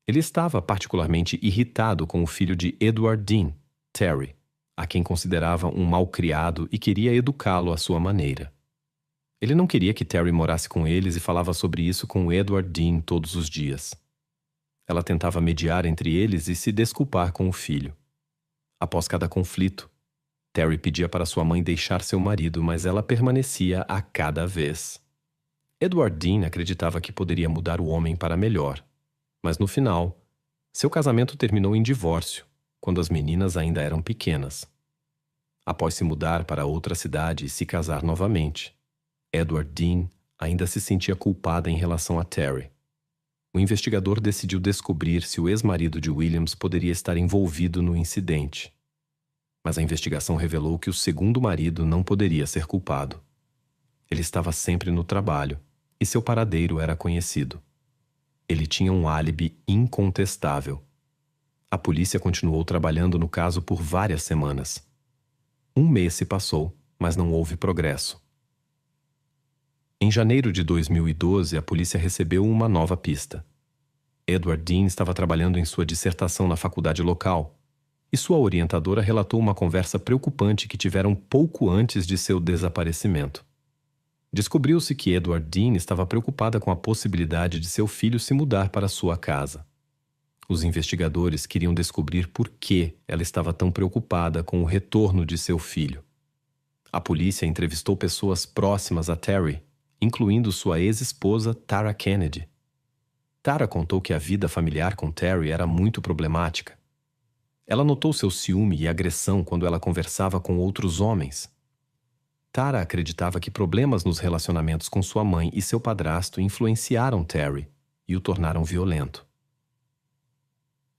Speaker 1: Ele estava particularmente irritado com o filho de Edward Dean, Terry, a quem considerava um mal-criado e queria educá-lo à sua maneira. Ele não queria que Terry morasse com eles e falava sobre isso com Edward Dean todos os dias. Ela tentava mediar entre eles e se desculpar com o filho. Após cada conflito, Terry pedia para sua mãe deixar seu marido, mas ela permanecia a cada vez. Edward Dean acreditava que poderia mudar o homem para melhor, mas no final, seu casamento terminou em divórcio, quando as meninas ainda eram pequenas. Após se mudar para outra cidade e se casar novamente, Edward Dean ainda se sentia culpada em relação a Terry. O investigador decidiu descobrir se o ex-marido de Williams poderia estar envolvido no incidente. Mas a investigação revelou que o segundo marido não poderia ser culpado. Ele estava sempre no trabalho e seu paradeiro era conhecido. Ele tinha um álibi incontestável. A polícia continuou trabalhando no caso por várias semanas. Um mês se passou, mas não houve progresso. Em janeiro de 2012, a polícia recebeu uma nova pista. Edward Dean estava trabalhando em sua dissertação na faculdade local, e sua orientadora relatou uma conversa preocupante que tiveram pouco antes de seu desaparecimento. Descobriu-se que Edward Dean estava preocupada com a possibilidade de seu filho se mudar para sua casa. Os investigadores queriam descobrir por que ela estava tão preocupada com o retorno de seu filho. A polícia entrevistou pessoas próximas a Terry, incluindo sua ex-esposa Tara Kennedy. Tara contou que a vida familiar com Terry era muito problemática. Ela notou seu ciúme e agressão quando ela conversava com outros homens. Tara acreditava que problemas nos relacionamentos com sua mãe e seu padrasto influenciaram Terry e o tornaram violento.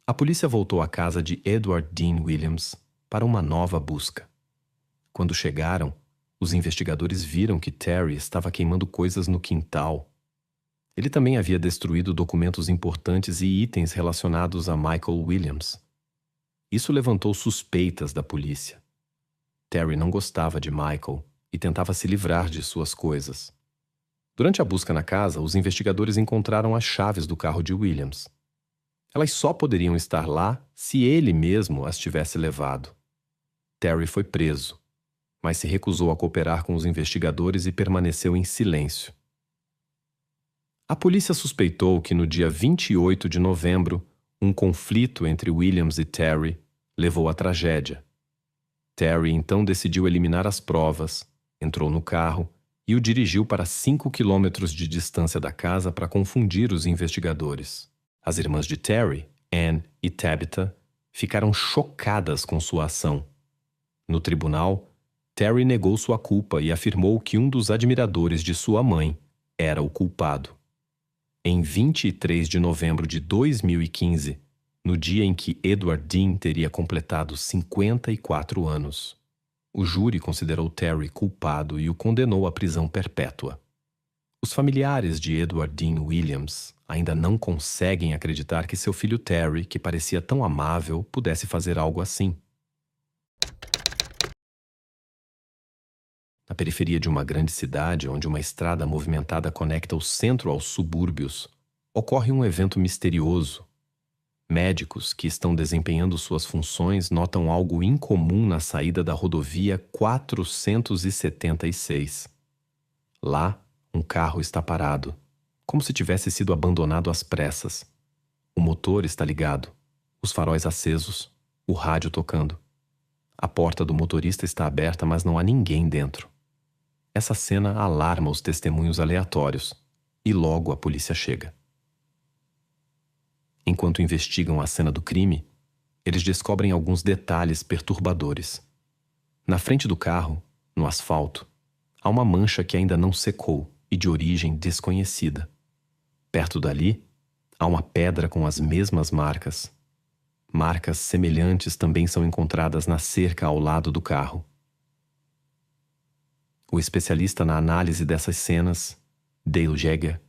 Speaker 1: A polícia voltou à casa de Edward Dean Williams para uma nova busca. Quando chegaram, Os investigadores viram que Terry estava queimando coisas no quintal. Ele também havia destruído documentos importantes e itens relacionados a Michael Williams. Isso levantou suspeitas da polícia. Terry não gostava de Michael e tentava se livrar de suas coisas. Durante a busca na casa, os investigadores encontraram as chaves do carro de Williams. Elas só poderiam estar lá se ele mesmo as tivesse levado. Terry foi preso, mas se recusou a cooperar com os investigadores e permaneceu em silêncio. A polícia suspeitou que no dia 28 de novembro, um conflito entre Williams e Terry levou à tragédia. Terry então decidiu eliminar as provas, entrou no carro e o dirigiu para 5 quilômetros de distância da casa para confundir os investigadores. As irmãs de Terry, Anne e Tabitha, ficaram chocadas com sua ação. No tribunal, Terry negou sua culpa e afirmou que um dos admiradores de sua mãe era o culpado. Em 23 de novembro de 2015, no dia em que Edward Dean teria completado 54 anos, o júri considerou Terry culpado e o condenou à prisão perpétua. Os familiares de Edward Dean Williams ainda não conseguem acreditar que seu filho Terry, que parecia tão amável, pudesse fazer algo assim. Na periferia de uma grande cidade, onde uma estrada movimentada conecta o centro aos subúrbios, ocorre um evento misterioso. Médicos que estão desempenhando suas funções notam algo incomum na saída da rodovia 476. Lá, um carro está parado, como se tivesse sido abandonado às pressas. O motor está ligado, os faróis acesos, o rádio tocando. A porta do motorista está aberta, mas não há ninguém dentro. Essa cena alarma os testemunhos aleatórios e logo a polícia chega. Enquanto investigam a cena do crime, eles descobrem alguns detalhes perturbadores. Na frente do carro, no asfalto, há uma mancha que ainda não secou e de origem desconhecida. Perto dali, há uma pedra com as mesmas marcas. Marcas semelhantes também são encontradas na cerca ao lado do carro. O especialista na análise dessas cenas, Dale Jagger,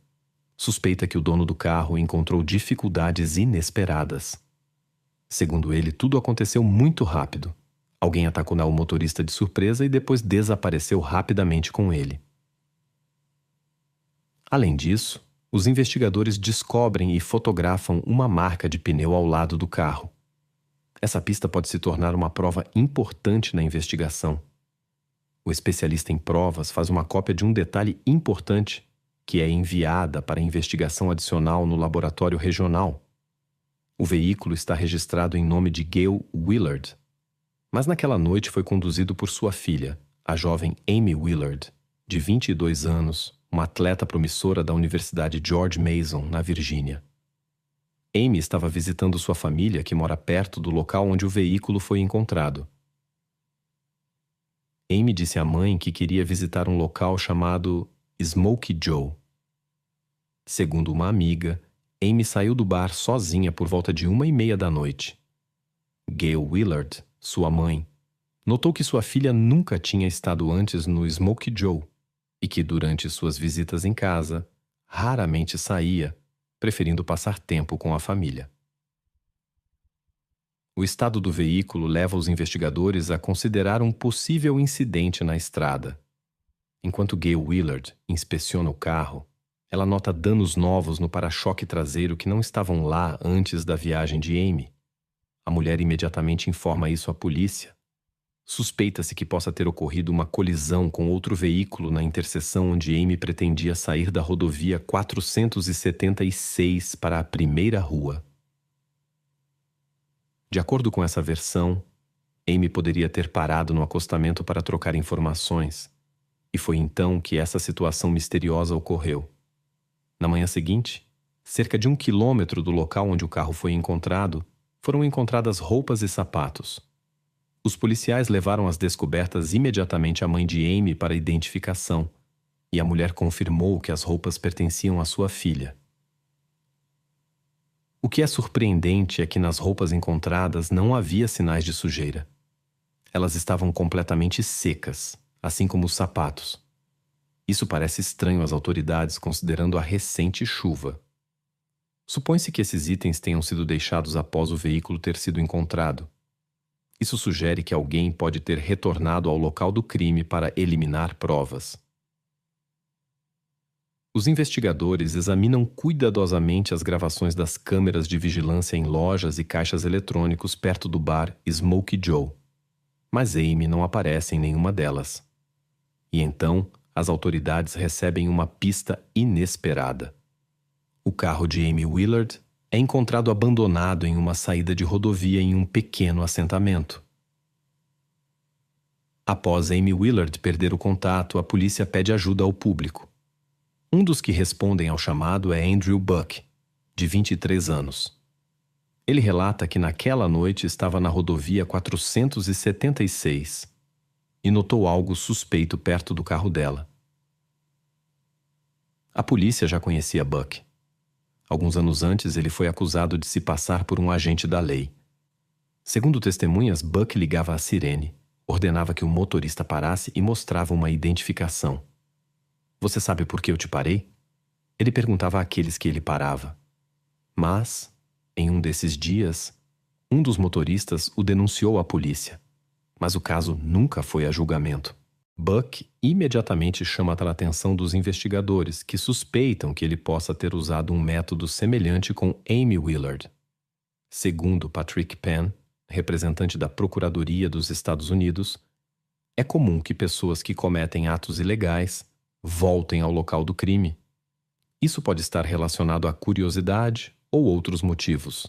Speaker 1: suspeita que o dono do carro encontrou dificuldades inesperadas. Segundo ele, tudo aconteceu muito rápido. Alguém atacou o motorista de surpresa e depois desapareceu rapidamente com ele. Além disso, os investigadores descobrem e fotografam uma marca de pneu ao lado do carro. Essa pista pode se tornar uma prova importante na investigação. O especialista em provas faz uma cópia de um detalhe importante que é enviada para investigação adicional no laboratório regional. O veículo está registrado em nome de Gail Willard, mas naquela noite foi conduzido por sua filha, a jovem Amy Willard, de 22 anos, uma atleta promissora da Universidade George Mason, na Virgínia. Amy estava visitando sua família, que mora perto do local onde o veículo foi encontrado. Amy disse à mãe que queria visitar um local chamado Smokey Joe. Segundo uma amiga, Amy saiu do bar sozinha por volta de 1h30 da noite. Gail Willard, sua mãe, notou que sua filha nunca tinha estado antes no Smokey Joe e que durante suas visitas em casa, raramente saía, preferindo passar tempo com a família. O estado do veículo leva os investigadores a considerar um possível incidente na estrada. Enquanto Gail Willard inspeciona o carro, ela nota danos novos no para-choque traseiro que não estavam lá antes da viagem de Amy. A mulher imediatamente informa isso à polícia. Suspeita-se que possa ter ocorrido uma colisão com outro veículo na interseção onde Amy pretendia sair da rodovia 476 para a primeira rua. De acordo com essa versão, Amy poderia ter parado no acostamento para trocar informações, e foi então que essa situação misteriosa ocorreu. Na manhã seguinte, cerca de 1 quilômetro do local onde o carro foi encontrado, foram encontradas roupas e sapatos. Os policiais levaram as descobertas imediatamente à mãe de Amy para identificação, e a mulher confirmou que as roupas pertenciam à sua filha. O que é surpreendente é que nas roupas encontradas não havia sinais de sujeira. Elas estavam completamente secas, assim como os sapatos. Isso parece estranho às autoridades considerando a recente chuva. Supõe-se que esses itens tenham sido deixados após o veículo ter sido encontrado. Isso sugere que alguém pode ter retornado ao local do crime para eliminar provas. Os investigadores examinam cuidadosamente as gravações das câmeras de vigilância em lojas e caixas eletrônicos perto do bar Smokey Joe, mas Amy não aparece em nenhuma delas. E então, as autoridades recebem uma pista inesperada. O carro de Amy Willard é encontrado abandonado em uma saída de rodovia em um pequeno assentamento. Após Amy Willard perder o contato, a polícia pede ajuda ao público. Um dos que respondem ao chamado é Andrew Buck, de 23 anos. Ele relata que naquela noite estava na rodovia 476 e notou algo suspeito perto do carro dela. A polícia já conhecia Buck. Alguns anos antes, ele foi acusado de se passar por um agente da lei. Segundo testemunhas, Buck ligava a sirene, ordenava que o motorista parasse e mostrava uma identificação. "Você sabe por que eu te parei?" Ele perguntava àqueles que ele parava. Mas, em um desses dias, um dos motoristas o denunciou à polícia. Mas o caso nunca foi a julgamento. Buck imediatamente chama a atenção dos investigadores, que suspeitam que ele possa ter usado um método semelhante com Amy Willard. Segundo Patrick Penn, representante da Procuradoria dos Estados Unidos, é comum que pessoas que cometem atos ilegais voltem ao local do crime. Isso pode estar relacionado à curiosidade ou outros motivos.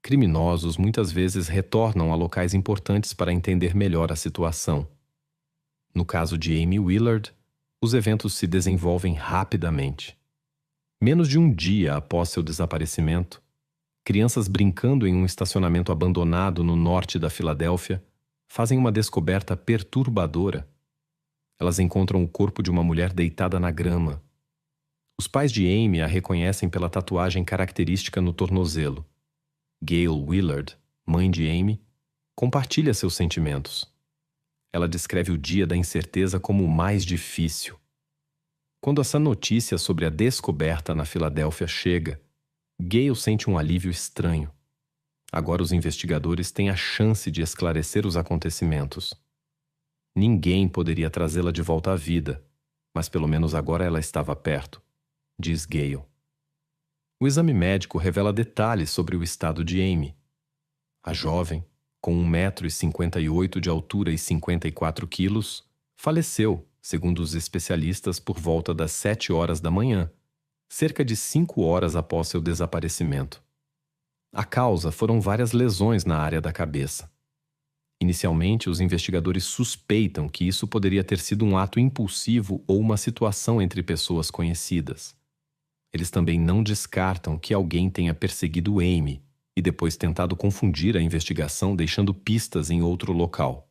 Speaker 1: Criminosos muitas vezes retornam a locais importantes para entender melhor a situação. No caso de Amy Willard, os eventos se desenvolvem rapidamente. Menos de um dia após seu desaparecimento, crianças brincando em um estacionamento abandonado no norte da Filadélfia fazem uma descoberta perturbadora. Elas encontram o corpo de uma mulher deitada na grama. Os pais de Amy a reconhecem pela tatuagem característica no tornozelo. Gail Willard, mãe de Amy, compartilha seus sentimentos. Ela descreve o dia da incerteza como o mais difícil. Quando essa notícia sobre a descoberta na Filadélfia chega, Gail sente um alívio estranho. Agora os investigadores têm a chance de esclarecer os acontecimentos. Ninguém poderia trazê-la de volta à vida, mas pelo menos agora ela estava perto, diz Gail. O exame médico revela detalhes sobre o estado de Amy. A jovem, com 1,58 m de altura e 54 quilos, faleceu, segundo os especialistas, por volta das 7 horas da manhã, cerca de 5 horas após seu desaparecimento. A causa foram várias lesões na área da cabeça. Inicialmente, os investigadores suspeitam que isso poderia ter sido um ato impulsivo ou uma situação entre pessoas conhecidas. Eles também não descartam que alguém tenha perseguido Amy e depois tentado confundir a investigação deixando pistas em outro local.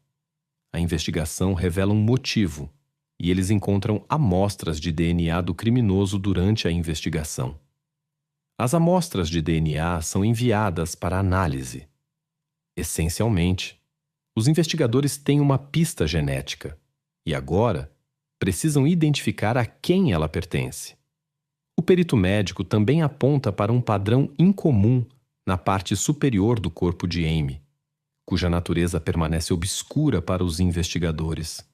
Speaker 1: A investigação revela um motivo e eles encontram amostras de DNA do criminoso durante a investigação. As amostras de DNA são enviadas para análise. Essencialmente, os investigadores têm uma pista genética e agora precisam identificar a quem ela pertence. O perito médico também aponta para um padrão incomum na parte superior do corpo de Amy, cuja natureza permanece obscura para os investigadores.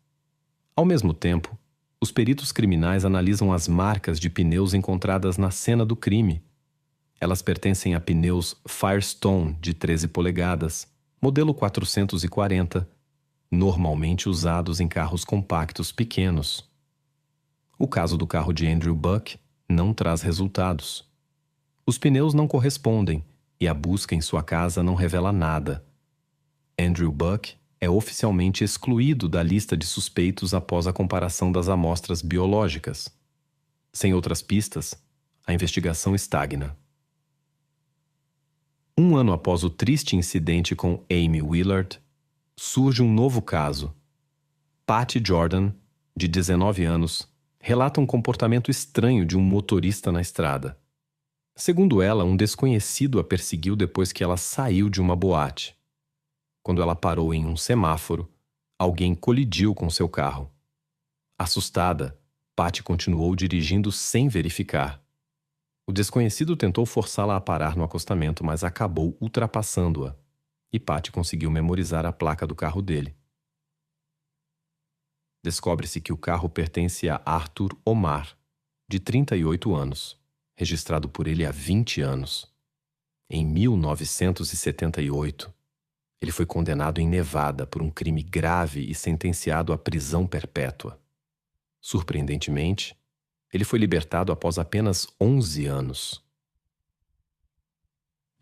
Speaker 1: Ao mesmo tempo, os peritos criminais analisam as marcas de pneus encontradas na cena do crime. Elas pertencem a pneus Firestone de 13 polegadas, modelo 440, normalmente usados em carros compactos pequenos. O caso do carro de Andrew Buck não traz resultados. Os pneus não correspondem e a busca em sua casa não revela nada. Andrew Buck é oficialmente excluído da lista de suspeitos após a comparação das amostras biológicas. Sem outras pistas, a investigação estagna. Um ano após o triste incidente com Amy Willard, surge um novo caso. Patty Jordan, de 19 anos, relata um comportamento estranho de um motorista na estrada. Segundo ela, um desconhecido a perseguiu depois que ela saiu de uma boate. Quando ela parou em um semáforo, alguém colidiu com seu carro. Assustada, Patty continuou dirigindo sem verificar. O desconhecido tentou forçá-la a parar no acostamento, mas acabou ultrapassando-a, e Patty conseguiu memorizar a placa do carro dele. Descobre-se que o carro pertence a Arthur Omar, de 38 anos, registrado por ele há 20 anos. Em 1978, ele foi condenado em Nevada por um crime grave e sentenciado à prisão perpétua. Surpreendentemente, ele foi libertado após apenas 11 anos.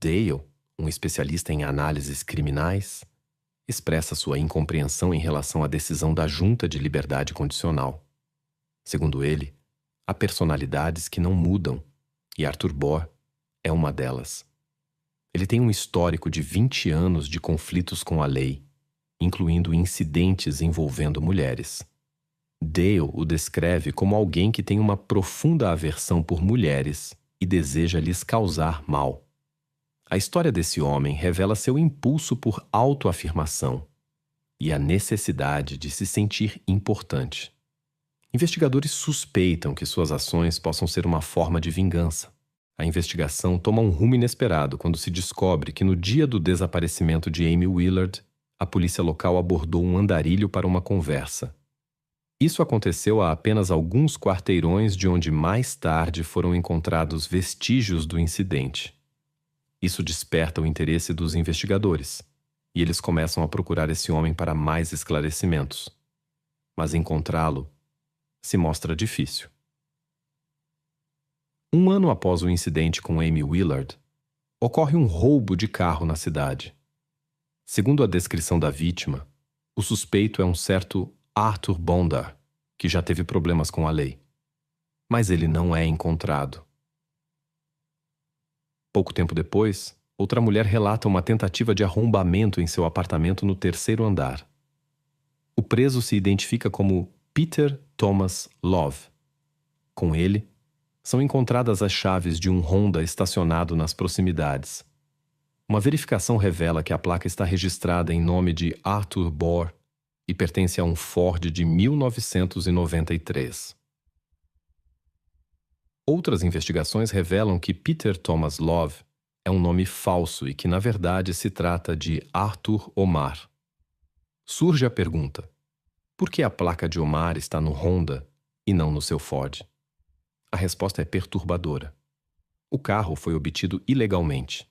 Speaker 1: Dale, um especialista em análises criminais, expressa sua incompreensão em relação à decisão da Junta de Liberdade Condicional. Segundo ele, há personalidades que não mudam, e Arthur Bohr é uma delas. Ele tem um histórico de 20 anos de conflitos com a lei, incluindo incidentes envolvendo mulheres. Dale o descreve como alguém que tem uma profunda aversão por mulheres e deseja lhes causar mal. A história desse homem revela seu impulso por autoafirmação e a necessidade de se sentir importante. Investigadores suspeitam que suas ações possam ser uma forma de vingança. A investigação toma um rumo inesperado quando se descobre que no dia do desaparecimento de Amy Willard, a polícia local abordou um andarilho para uma conversa. Isso aconteceu a apenas alguns quarteirões de onde mais tarde foram encontrados vestígios do incidente. Isso desperta o interesse dos investigadores, e eles começam a procurar esse homem para mais esclarecimentos. Mas encontrá-lo se mostra difícil. Um ano após o incidente com Amy Willard, ocorre um roubo de carro na cidade. Segundo a descrição da vítima, o suspeito é um certo Arthur Bondar, que já teve problemas com a lei. Mas ele não é encontrado. Pouco tempo depois, outra mulher relata uma tentativa de arrombamento em seu apartamento no 3º andar. O preso se identifica como Peter Thomas Love. Com ele, são encontradas as chaves de um Honda estacionado nas proximidades. Uma verificação revela que a placa está registrada em nome de Arthur Bohr e pertence a um Ford de 1993. Outras investigações revelam que Peter Thomas Love é um nome falso e que, na verdade, se trata de Arthur Omar. Surge a pergunta: por que a placa de Omar está no Honda e não no seu Ford? A resposta é perturbadora. O carro foi obtido ilegalmente.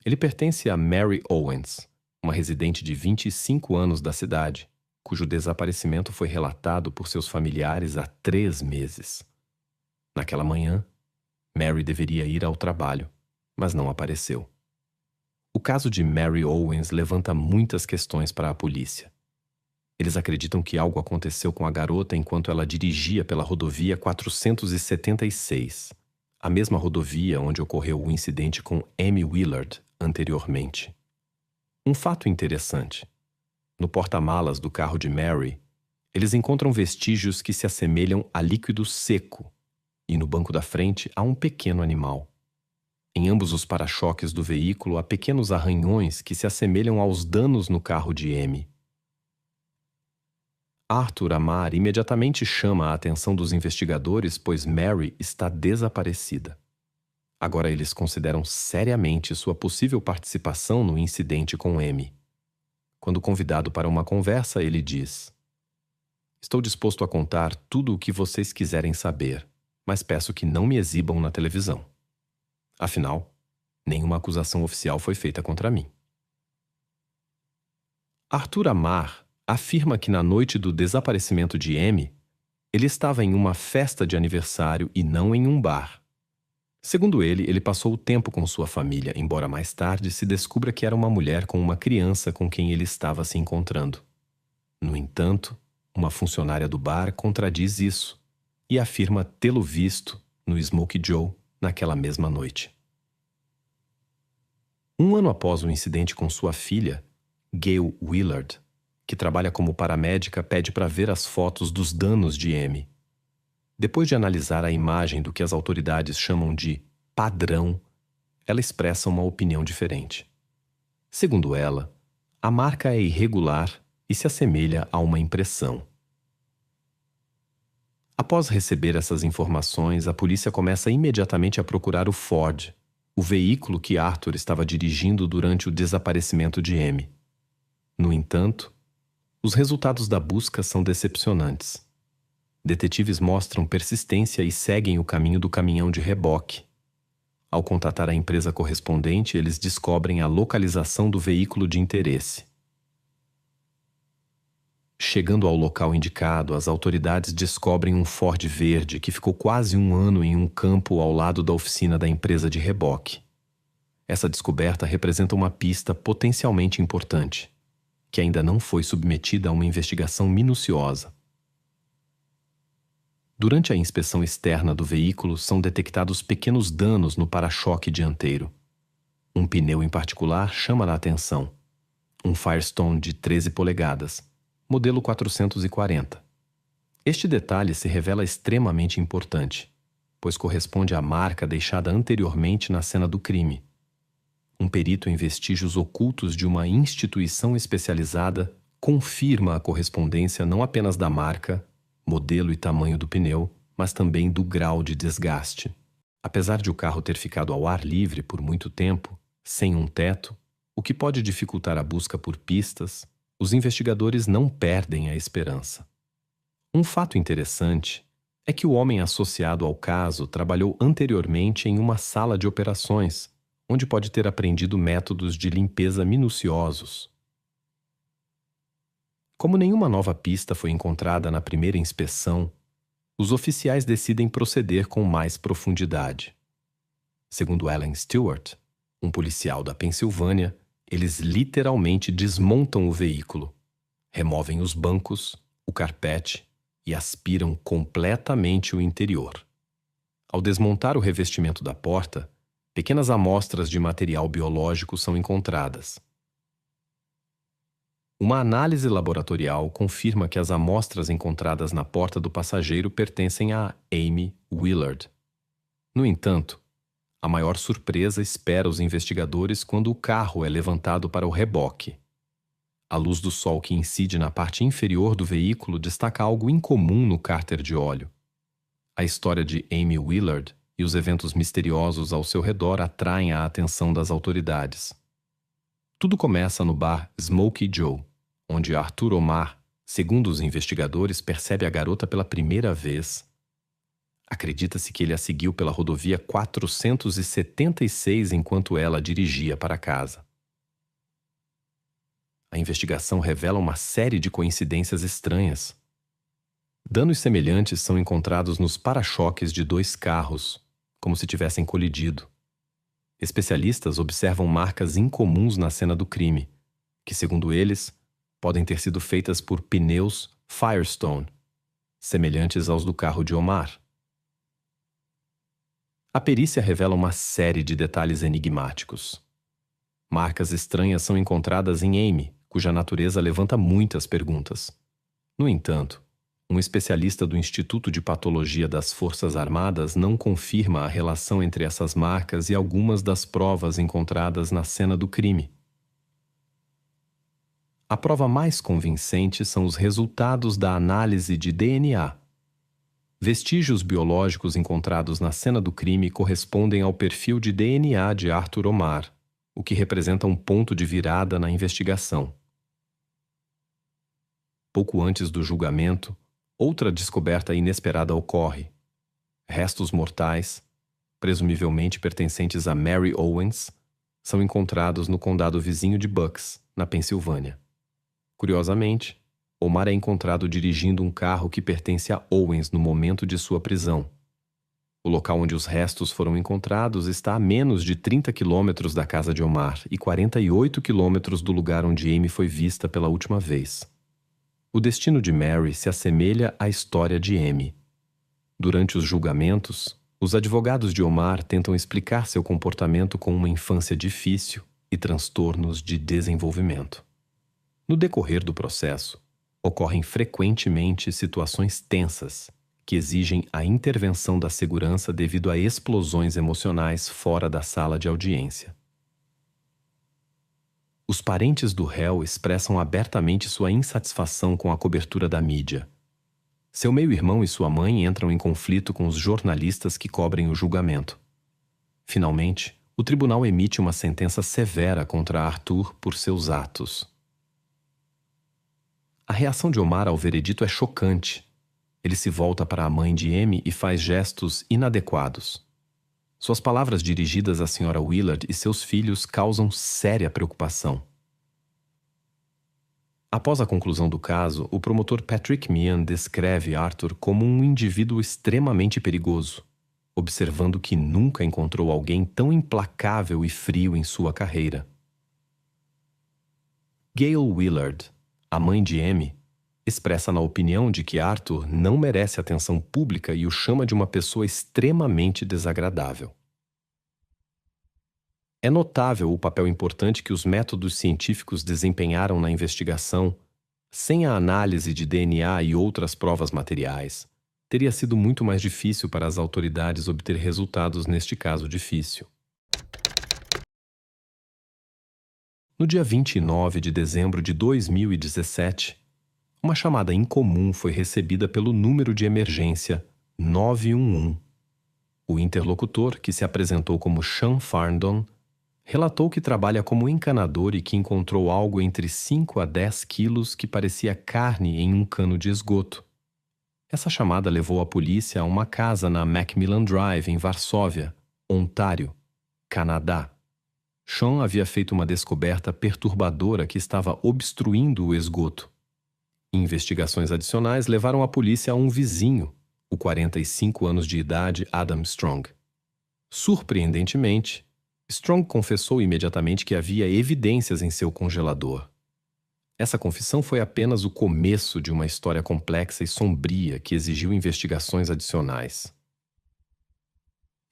Speaker 1: Ele pertence a Mary Owens, uma residente de 25 anos da cidade, cujo desaparecimento foi relatado por seus familiares há 3 meses. Naquela manhã, Mary deveria ir ao trabalho, mas não apareceu. O caso de Mary Owens levanta muitas questões para a polícia. Eles acreditam que algo aconteceu com a garota enquanto ela dirigia pela rodovia 476, a mesma rodovia onde ocorreu o incidente com Amy Willard anteriormente. Um fato interessante: no porta-malas do carro de Mary, eles encontram vestígios que se assemelham a líquido seco, e no banco da frente há um pequeno animal. Em ambos os para-choques do veículo há pequenos arranhões que se assemelham aos danos no carro de Amy. Arthur Amar imediatamente chama a atenção dos investigadores, pois Mary está desaparecida. Agora eles consideram seriamente sua possível participação no incidente com Amy. Quando convidado para uma conversa, ele diz: "Estou disposto a contar tudo o que vocês quiserem saber, mas peço que não me exibam na televisão. Afinal, nenhuma acusação oficial foi feita contra mim." Arthur Amar afirma que na noite do desaparecimento de Amy, ele estava em uma festa de aniversário e não em um bar. Segundo ele passou o tempo com sua família, embora mais tarde se descubra que era uma mulher com uma criança com quem ele estava se encontrando. No entanto, uma funcionária do bar contradiz isso e afirma tê-lo visto no Smoky Joe naquela mesma noite. Um ano após o incidente com sua filha, Gail Willard, que trabalha como paramédica, pede para ver as fotos dos danos de Amy. Depois de analisar a imagem do que as autoridades chamam de padrão, ela expressa uma opinião diferente. Segundo ela, a marca é irregular e se assemelha a uma impressão. Após receber essas informações, a polícia começa imediatamente a procurar o Ford, o veículo que Arthur estava dirigindo durante o desaparecimento de Amy. No entanto, os resultados da busca são decepcionantes. Detetives mostram persistência e seguem o caminho do caminhão de reboque. Ao contatar a empresa correspondente, eles descobrem a localização do veículo de interesse. Chegando ao local indicado, as autoridades descobrem um Ford verde que ficou quase um ano em um campo ao lado da oficina da empresa de reboque. Essa descoberta representa uma pista potencialmente importante, que ainda não foi submetida a uma investigação minuciosa. Durante a inspeção externa do veículo, são detectados pequenos danos no para-choque dianteiro. Um pneu em particular chama a atenção. Um Firestone de 13 polegadas, modelo 440. Este detalhe se revela extremamente importante, pois corresponde à marca deixada anteriormente na cena do crime. Um perito em vestígios ocultos de uma instituição especializada confirma a correspondência não apenas da marca, modelo e tamanho do pneu, mas também do grau de desgaste. Apesar de o carro ter ficado ao ar livre por muito tempo, sem um teto, o que pode dificultar a busca por pistas, os investigadores não perdem a esperança. Um fato interessante é que o homem associado ao caso trabalhou anteriormente em uma sala de operações, onde pode ter aprendido métodos de limpeza minuciosos. Como nenhuma nova pista foi encontrada na primeira inspeção, os oficiais decidem proceder com mais profundidade. Segundo Alan Stewart, um policial da Pensilvânia, eles literalmente desmontam o veículo, removem os bancos, o carpete e aspiram completamente o interior. Ao desmontar o revestimento da porta, pequenas amostras de material biológico são encontradas. Uma análise laboratorial confirma que as amostras encontradas na porta do passageiro pertencem a Amy Willard. No entanto, a maior surpresa espera os investigadores quando o carro é levantado para o reboque. A luz do sol que incide na parte inferior do veículo destaca algo incomum no cárter de óleo. A história de Amy Willard e os eventos misteriosos ao seu redor atraem a atenção das autoridades. Tudo começa no bar Smokey Joe, onde Arthur Omar, segundo os investigadores, percebe a garota pela primeira vez. Acredita-se que ele a seguiu pela rodovia 476 enquanto ela dirigia para casa. A investigação revela uma série de coincidências estranhas. Danos semelhantes são encontrados nos para-choques de 2 carros, como se tivessem colidido. Especialistas observam marcas incomuns na cena do crime, que, segundo eles, podem ter sido feitas por pneus Firestone, semelhantes aos do carro de Omar. A perícia revela uma série de detalhes enigmáticos. Marcas estranhas são encontradas em Amy, cuja natureza levanta muitas perguntas. No entanto, um especialista do Instituto de Patologia das Forças Armadas não confirma a relação entre essas marcas e algumas das provas encontradas na cena do crime. A prova mais convincente são os resultados da análise de DNA. Vestígios biológicos encontrados na cena do crime correspondem ao perfil de DNA de Arthur Omar, o que representa um ponto de virada na investigação. Pouco antes do julgamento, outra descoberta inesperada ocorre. Restos mortais, presumivelmente pertencentes a Mary Owens, são encontrados no condado vizinho de Bucks, na Pensilvânia. Curiosamente, Omar é encontrado dirigindo um carro que pertence a Owens no momento de sua prisão. O local onde os restos foram encontrados está a menos de 30 quilômetros da casa de Omar e 48 quilômetros do lugar onde Amy foi vista pela última vez. O destino de Mary se assemelha à história de Amy. Durante os julgamentos, os advogados de Omar tentam explicar seu comportamento com uma infância difícil e transtornos de desenvolvimento. No decorrer do processo, ocorrem frequentemente situações tensas que exigem a intervenção da segurança devido a explosões emocionais fora da sala de audiência. Os parentes do réu expressam abertamente sua insatisfação com a cobertura da mídia. Seu meio-irmão e sua mãe entram em conflito com os jornalistas que cobrem o julgamento. Finalmente, o tribunal emite uma sentença severa contra Arthur por seus atos. A reação de Omar ao veredito é chocante. Ele se volta para a mãe de Amy e faz gestos inadequados. Suas palavras dirigidas à Sra. Willard e seus filhos causam séria preocupação. Após a conclusão do caso, o promotor Patrick Meehan descreve Arthur como um indivíduo extremamente perigoso, observando que nunca encontrou alguém tão implacável e frio em sua carreira. Gail Willard, a mãe de Amy, expressa na opinião de que Arthur não merece atenção pública e o chama de uma pessoa extremamente desagradável. É notável o papel importante que os métodos científicos desempenharam na investigação. Sem a análise de DNA e outras provas materiais, teria sido muito mais difícil para as autoridades obter resultados neste caso difícil. No dia 29 de dezembro de 2017, uma chamada incomum foi recebida pelo número de emergência 911. O interlocutor, que se apresentou como Sean Farndon, relatou que trabalha como encanador e que encontrou algo entre 5 a 10 quilos que parecia carne em um cano de esgoto. Essa chamada levou a polícia a uma casa na Macmillan Drive, em Varsóvia, Ontário, Canadá. Sean havia feito uma descoberta perturbadora que estava obstruindo o esgoto. Investigações adicionais levaram a polícia a um vizinho, o 45 anos de idade Adam Strong. Surpreendentemente, Strong confessou imediatamente que havia evidências em seu congelador. Essa confissão foi apenas o começo de uma história complexa e sombria que exigiu investigações adicionais.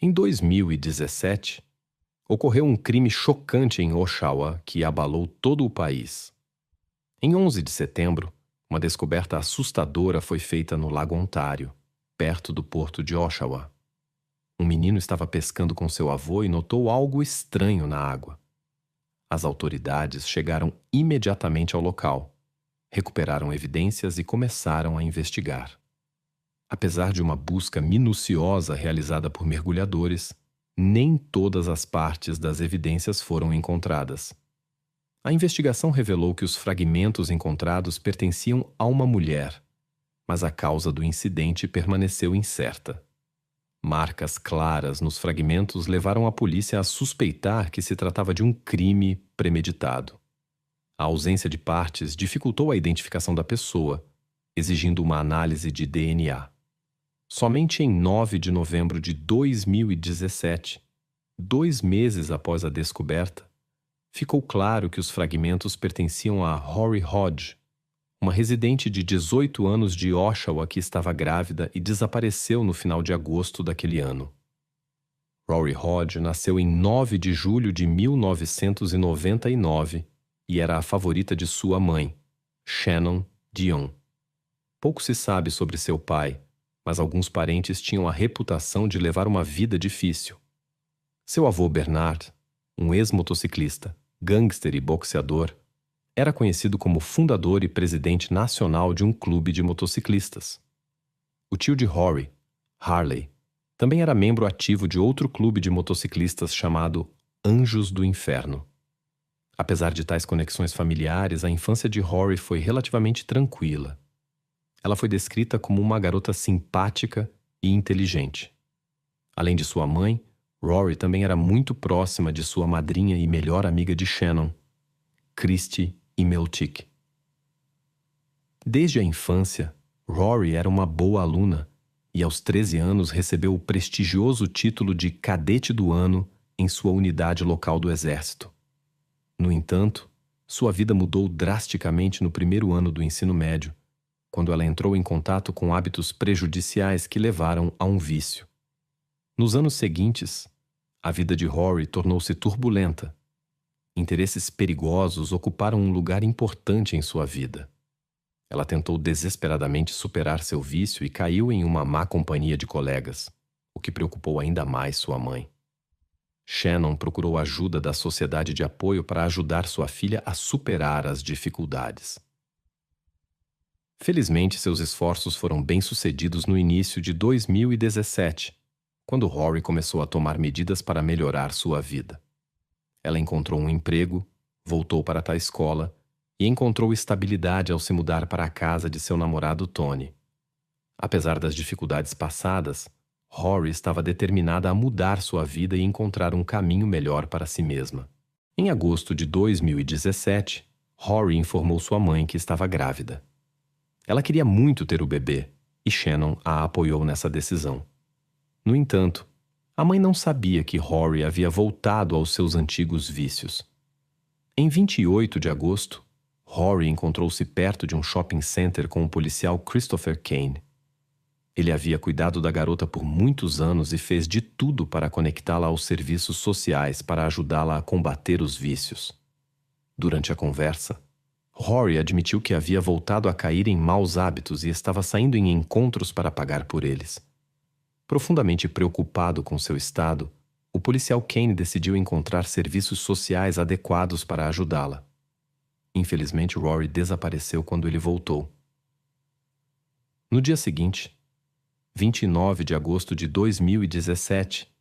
Speaker 1: Em 2017, ocorreu um crime chocante em Oshawa que abalou todo o país. Em 11 de setembro, uma descoberta assustadora foi feita no Lago Ontário, perto do porto de Oshawa. Um menino estava pescando com seu avô e notou algo estranho na água. As autoridades chegaram imediatamente ao local, recuperaram evidências e começaram a investigar. Apesar de uma busca minuciosa realizada por mergulhadores, nem todas as partes das evidências foram encontradas. A investigação revelou que os fragmentos encontrados pertenciam a uma mulher, mas a causa do incidente permaneceu incerta. Marcas claras nos fragmentos levaram a polícia a suspeitar que se tratava de um crime premeditado. A ausência de partes dificultou a identificação da pessoa, exigindo uma análise de DNA. Somente em 9 de novembro de 2017, 2 meses após a descoberta, ficou claro que os fragmentos pertenciam a Rory Hodge, uma residente de 18 anos de Oshawa que estava grávida e desapareceu no final de agosto daquele ano. Rory Hodge nasceu em 9 de julho de 1999 e era a favorita de sua mãe, Shannon Dion. Pouco se sabe sobre seu pai, mas alguns parentes tinham a reputação de levar uma vida difícil. Seu avô Bernard, um ex-motociclista, gangster e boxeador, era conhecido como fundador e presidente nacional de um clube de motociclistas. O tio de Rory, Harley, também era membro ativo de outro clube de motociclistas chamado Anjos do Inferno. Apesar de tais conexões familiares, a infância de Rory foi relativamente tranquila. Ela foi descrita como uma garota simpática e inteligente. Além de sua mãe, Rory também era muito próxima de sua madrinha e melhor amiga de Shannon, Christy Melchick. Desde a infância, Rory era uma boa aluna e aos 13 anos recebeu o prestigioso título de Cadete do Ano em sua unidade local do Exército. No entanto, sua vida mudou drasticamente no primeiro ano do ensino médio, quando ela entrou em contato com hábitos prejudiciais que levaram a um vício. Nos anos seguintes, a vida de Rory tornou-se turbulenta. Interesses perigosos ocuparam um lugar importante em sua vida. Ela tentou desesperadamente superar seu vício e caiu em uma má companhia de colegas, o que preocupou ainda mais sua mãe. Shannon procurou ajuda da sociedade de apoio para ajudar sua filha a superar as dificuldades. Felizmente, seus esforços foram bem-sucedidos no início de 2017, quando Rory começou a tomar medidas para melhorar sua vida. Ela encontrou um emprego, voltou para a escola e encontrou estabilidade ao se mudar para a casa de seu namorado Tony. Apesar das dificuldades passadas, Rory estava determinada a mudar sua vida e encontrar um caminho melhor para si mesma. Em agosto de 2017, Rory informou sua mãe que estava grávida. Ela queria muito ter o bebê e Shannon a apoiou nessa decisão. No entanto, a mãe não sabia que Rory havia voltado aos seus antigos vícios. Em 28 de agosto, Rory encontrou-se perto de um shopping center com o policial Christopher Kane. Ele havia cuidado da garota por muitos anos e fez de tudo para conectá-la aos serviços sociais para ajudá-la a combater os vícios. Durante a conversa, Rory admitiu que havia voltado a cair em maus hábitos e estava saindo em encontros para pagar por eles. Profundamente preocupado com seu estado, o policial Kane decidiu encontrar serviços sociais adequados para ajudá-la. Infelizmente, Rory desapareceu quando ele voltou. No dia seguinte, 29 de agosto de 2017,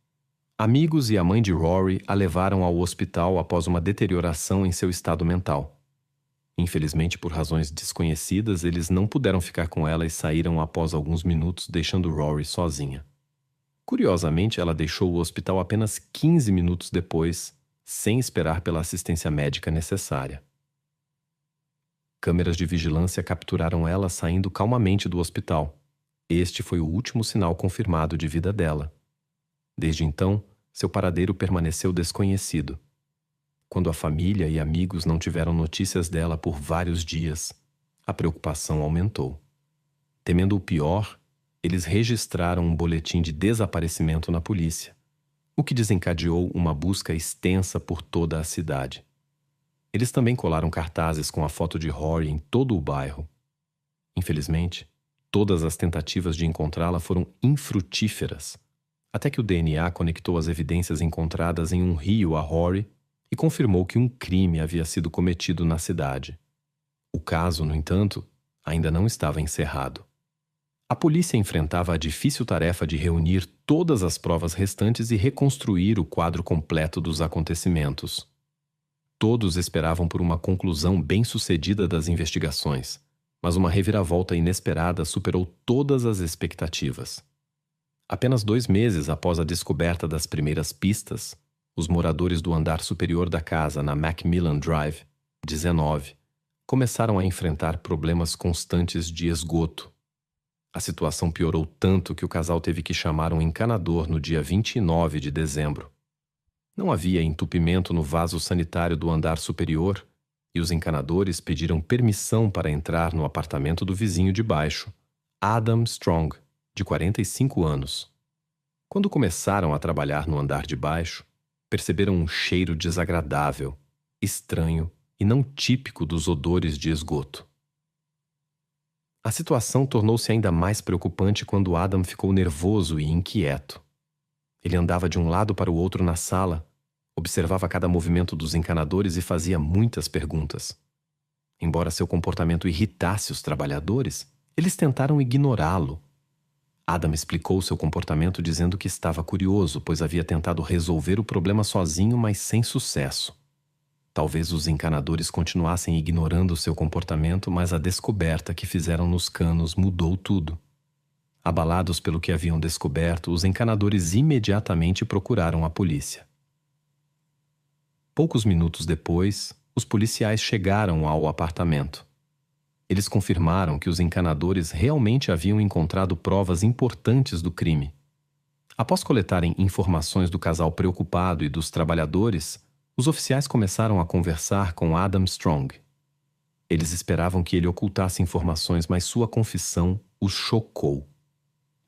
Speaker 1: amigos e a mãe de Rory a levaram ao hospital após uma deterioração em seu estado mental. Infelizmente, por razões desconhecidas, eles não puderam ficar com ela e saíram após alguns minutos, deixando Rory sozinha. Curiosamente, ela deixou o hospital apenas 15 minutos depois, sem esperar pela assistência médica necessária. Câmeras de vigilância capturaram ela saindo calmamente do hospital. Este foi o último sinal confirmado de vida dela. Desde então, seu paradeiro permaneceu desconhecido. Quando a família e amigos não tiveram notícias dela por vários dias, a preocupação aumentou. Temendo o pior, eles registraram um boletim de desaparecimento na polícia, o que desencadeou uma busca extensa por toda a cidade. Eles também colaram cartazes com a foto de Rory em todo o bairro. Infelizmente, todas as tentativas de encontrá-la foram infrutíferas, até que o DNA conectou as evidências encontradas em um rio a Rory e confirmou que um crime havia sido cometido na cidade. O caso, no entanto, ainda não estava encerrado. A polícia enfrentava a difícil tarefa de reunir todas as provas restantes e reconstruir o quadro completo dos acontecimentos. Todos esperavam por uma conclusão bem-sucedida das investigações, mas uma reviravolta inesperada superou todas as expectativas. Apenas 2 meses após a descoberta das primeiras pistas, os moradores do andar superior da casa, na Macmillan Drive, 19, começaram a enfrentar problemas constantes de esgoto. A situação piorou tanto que o casal teve que chamar um encanador no dia 29 de dezembro. Não havia entupimento no vaso sanitário do andar superior e os encanadores pediram permissão para entrar no apartamento do vizinho de baixo, Adam Strong, de 45 anos. Quando começaram a trabalhar no andar de baixo, perceberam um cheiro desagradável, estranho e não típico dos odores de esgoto. A situação tornou-se ainda mais preocupante quando Adam ficou nervoso e inquieto. Ele andava de um lado para o outro na sala, observava cada movimento dos encanadores e fazia muitas perguntas. Embora seu comportamento irritasse os trabalhadores, eles tentaram ignorá-lo. Adam explicou seu comportamento dizendo que estava curioso, pois havia tentado resolver o problema sozinho, mas sem sucesso. Talvez os encanadores continuassem ignorando seu comportamento, mas a descoberta que fizeram nos canos mudou tudo. Abalados pelo que haviam descoberto, os encanadores imediatamente procuraram a polícia. Poucos minutos depois, os policiais chegaram ao apartamento. Eles confirmaram que os encanadores realmente haviam encontrado provas importantes do crime. Após coletarem informações do casal preocupado e dos trabalhadores, os oficiais começaram a conversar com Adam Strong. Eles esperavam que ele ocultasse informações, mas sua confissão os chocou.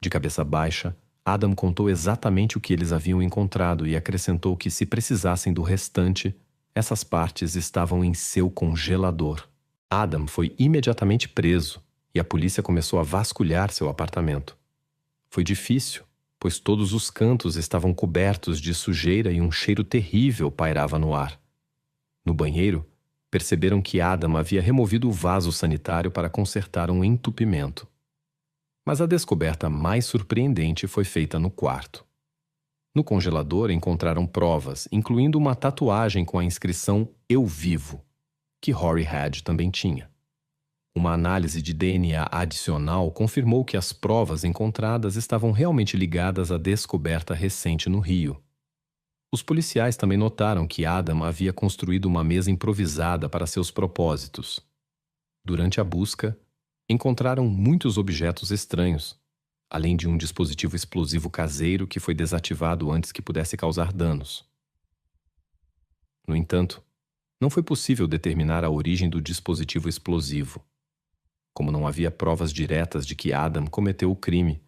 Speaker 1: De cabeça baixa, Adam contou exatamente o que eles haviam encontrado e acrescentou que, se precisassem do restante, essas partes estavam em seu congelador. Adam foi imediatamente preso e a polícia começou a vasculhar seu apartamento. Foi difícil, pois todos os cantos estavam cobertos de sujeira e um cheiro terrível pairava no ar. No banheiro, perceberam que Adam havia removido o vaso sanitário para consertar um entupimento. Mas a descoberta mais surpreendente foi feita no quarto. No congelador encontraram provas, incluindo uma tatuagem com a inscrição "Eu Vivo", que Rory Hadj também tinha. Uma análise de DNA adicional confirmou que as provas encontradas estavam realmente ligadas à descoberta recente no rio. Os policiais também notaram que Adam havia construído uma mesa improvisada para seus propósitos. Durante a busca, encontraram muitos objetos estranhos, além de um dispositivo explosivo caseiro que foi desativado antes que pudesse causar danos. No entanto, não foi possível determinar a origem do dispositivo explosivo. Como não havia provas diretas de que Adam cometeu o crime,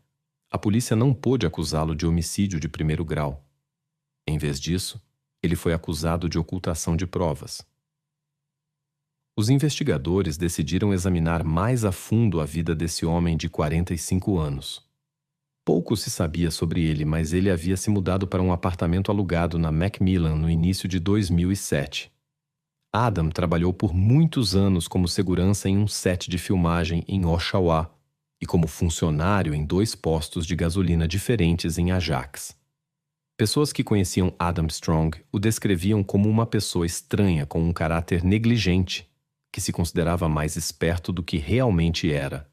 Speaker 1: a polícia não pôde acusá-lo de homicídio de primeiro grau. Em vez disso, ele foi acusado de ocultação de provas. Os investigadores decidiram examinar mais a fundo a vida desse homem de 45 anos. Pouco se sabia sobre ele, mas ele havia se mudado para um apartamento alugado na Macmillan no início de 2007. Adam trabalhou por muitos anos como segurança em um set de filmagem em Oshawa e como funcionário em 2 postos de gasolina diferentes em Ajax. Pessoas que conheciam Adam Strong o descreviam como uma pessoa estranha com um caráter negligente, que se considerava mais esperto do que realmente era.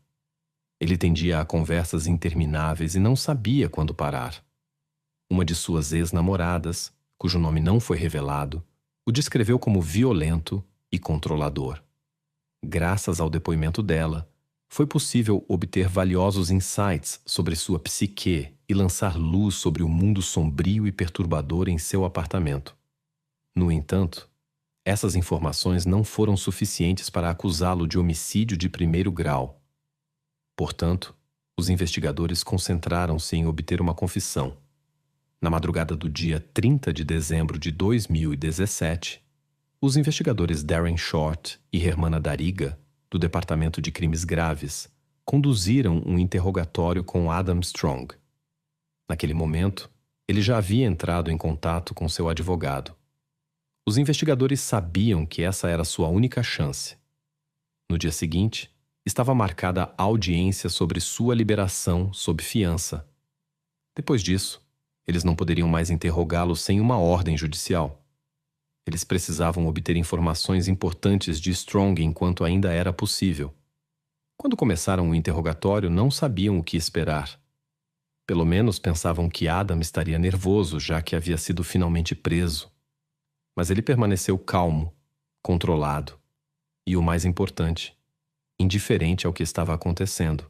Speaker 1: Ele tendia a conversas intermináveis e não sabia quando parar. Uma de suas ex-namoradas, cujo nome não foi revelado, o descreveu como violento e controlador. Graças ao depoimento dela, foi possível obter valiosos insights sobre sua psique e lançar luz sobre o mundo sombrio e perturbador em seu apartamento. No entanto, essas informações não foram suficientes para acusá-lo de homicídio de primeiro grau. Portanto, os investigadores concentraram-se em obter uma confissão. Na madrugada do dia 30 de dezembro de 2017, os investigadores Darren Short e Hermana Dariga, do Departamento de Crimes Graves, conduziram um interrogatório com Adam Strong. Naquele momento, ele já havia entrado em contato com seu advogado. Os investigadores sabiam que essa era sua única chance. No dia seguinte, estava marcada a audiência sobre sua liberação sob fiança. Depois disso, eles não poderiam mais interrogá-lo sem uma ordem judicial. Eles precisavam obter informações importantes de Strong enquanto ainda era possível. Quando começaram o interrogatório, não sabiam o que esperar. Pelo menos pensavam que Adam estaria nervoso, já que havia sido finalmente preso. Mas ele permaneceu calmo, controlado e, o mais importante, indiferente ao que estava acontecendo.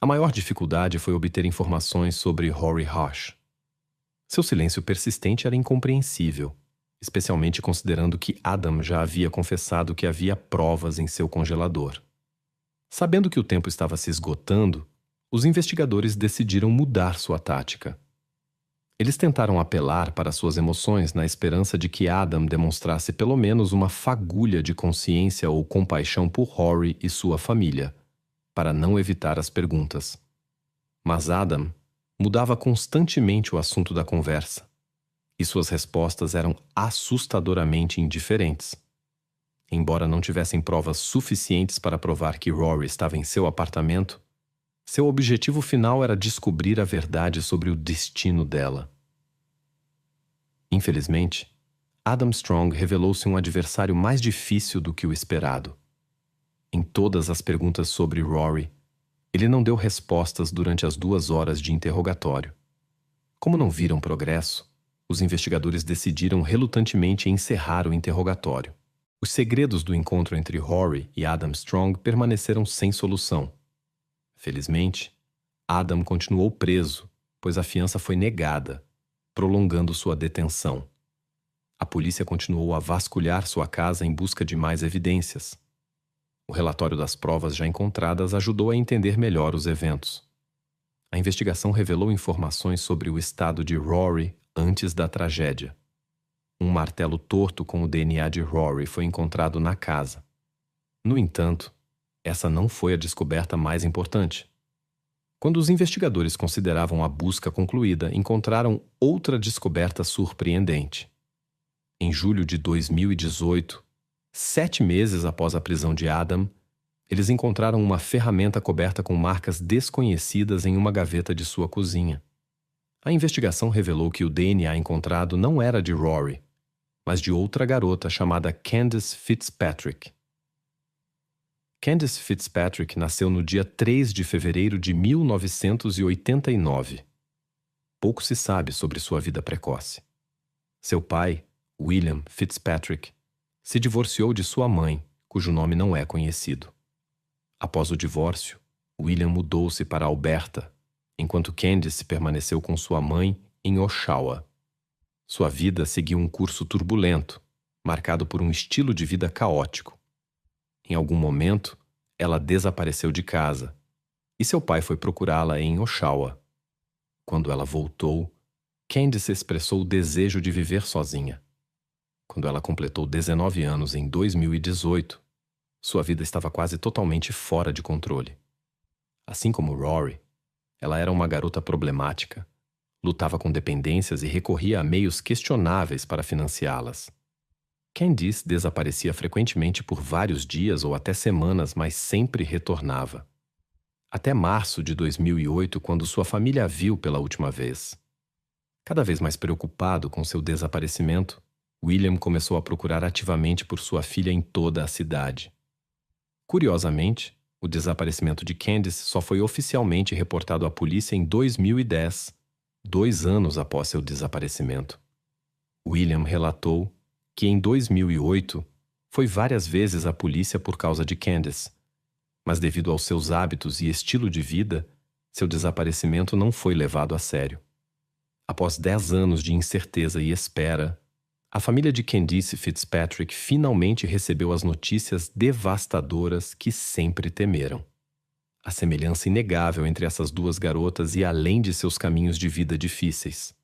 Speaker 1: A maior dificuldade foi obter informações sobre Rory Hadj. Seu silêncio persistente era incompreensível, especialmente considerando que Adam já havia confessado que havia provas em seu congelador. Sabendo que o tempo estava se esgotando, os investigadores decidiram mudar sua tática. Eles tentaram apelar para suas emoções na esperança de que Adam demonstrasse pelo menos uma fagulha de consciência ou compaixão por Rory e sua família, para não evitar as perguntas. Mas Adam mudava constantemente o assunto da conversa, e suas respostas eram assustadoramente indiferentes. Embora não tivessem provas suficientes para provar que Rory estava em seu apartamento, seu objetivo final era descobrir a verdade sobre o destino dela. Infelizmente, Adam Strong revelou-se um adversário mais difícil do que o esperado. Em todas as perguntas sobre Rory, ele não deu respostas durante as 2 horas de interrogatório. Como não viram progresso, os investigadores decidiram relutantemente encerrar o interrogatório. Os segredos do encontro entre Rory e Adam Strong permaneceram sem solução. Felizmente, Adam continuou preso, pois a fiança foi negada, prolongando sua detenção. A polícia continuou a vasculhar sua casa em busca de mais evidências. O relatório das provas já encontradas ajudou a entender melhor os eventos. A investigação revelou informações sobre o estado de Rory antes da tragédia. Um martelo torto com o DNA de Rory foi encontrado na casa. No entanto, essa não foi a descoberta mais importante. Quando os investigadores consideravam a busca concluída, encontraram outra descoberta surpreendente. Em julho de 2018, 7 meses após a prisão de Adam, eles encontraram uma ferramenta coberta com marcas desconhecidas em uma gaveta de sua cozinha. A investigação revelou que o DNA encontrado não era de Rory, mas de outra garota chamada Candice Fitzpatrick. Candice Fitzpatrick nasceu no dia 3 de fevereiro de 1989. Pouco se sabe sobre sua vida precoce. Seu pai, William Fitzpatrick, se divorciou de sua mãe, cujo nome não é conhecido. Após o divórcio, William mudou-se para Alberta, enquanto Candice permaneceu com sua mãe em Oshawa. Sua vida seguiu um curso turbulento, marcado por um estilo de vida caótico. Em algum momento, ela desapareceu de casa, e seu pai foi procurá-la em Oshawa. Quando ela voltou, Candice expressou o desejo de viver sozinha. Quando ela completou 19 anos em 2018, sua vida estava quase totalmente fora de controle. Assim como Rory, ela era uma garota problemática, lutava com dependências e recorria a meios questionáveis para financiá-las. Candice desaparecia frequentemente por vários dias ou até semanas, mas sempre retornava. Até março de 2008, quando sua família a viu pela última vez. Cada vez mais preocupado com seu desaparecimento, William começou a procurar ativamente por sua filha em toda a cidade. Curiosamente, o desaparecimento de Candice só foi oficialmente reportado à polícia em 2010, 2 anos após seu desaparecimento. William relatou que em 2008 foi várias vezes à polícia por causa de Candice, mas devido aos seus hábitos e estilo de vida, seu desaparecimento não foi levado a sério. Após 10 anos de incerteza e espera, a família de Candice Fitzpatrick finalmente recebeu as notícias devastadoras que sempre temeram. A semelhança inegável entre essas duas garotas e além de seus caminhos de vida difíceis.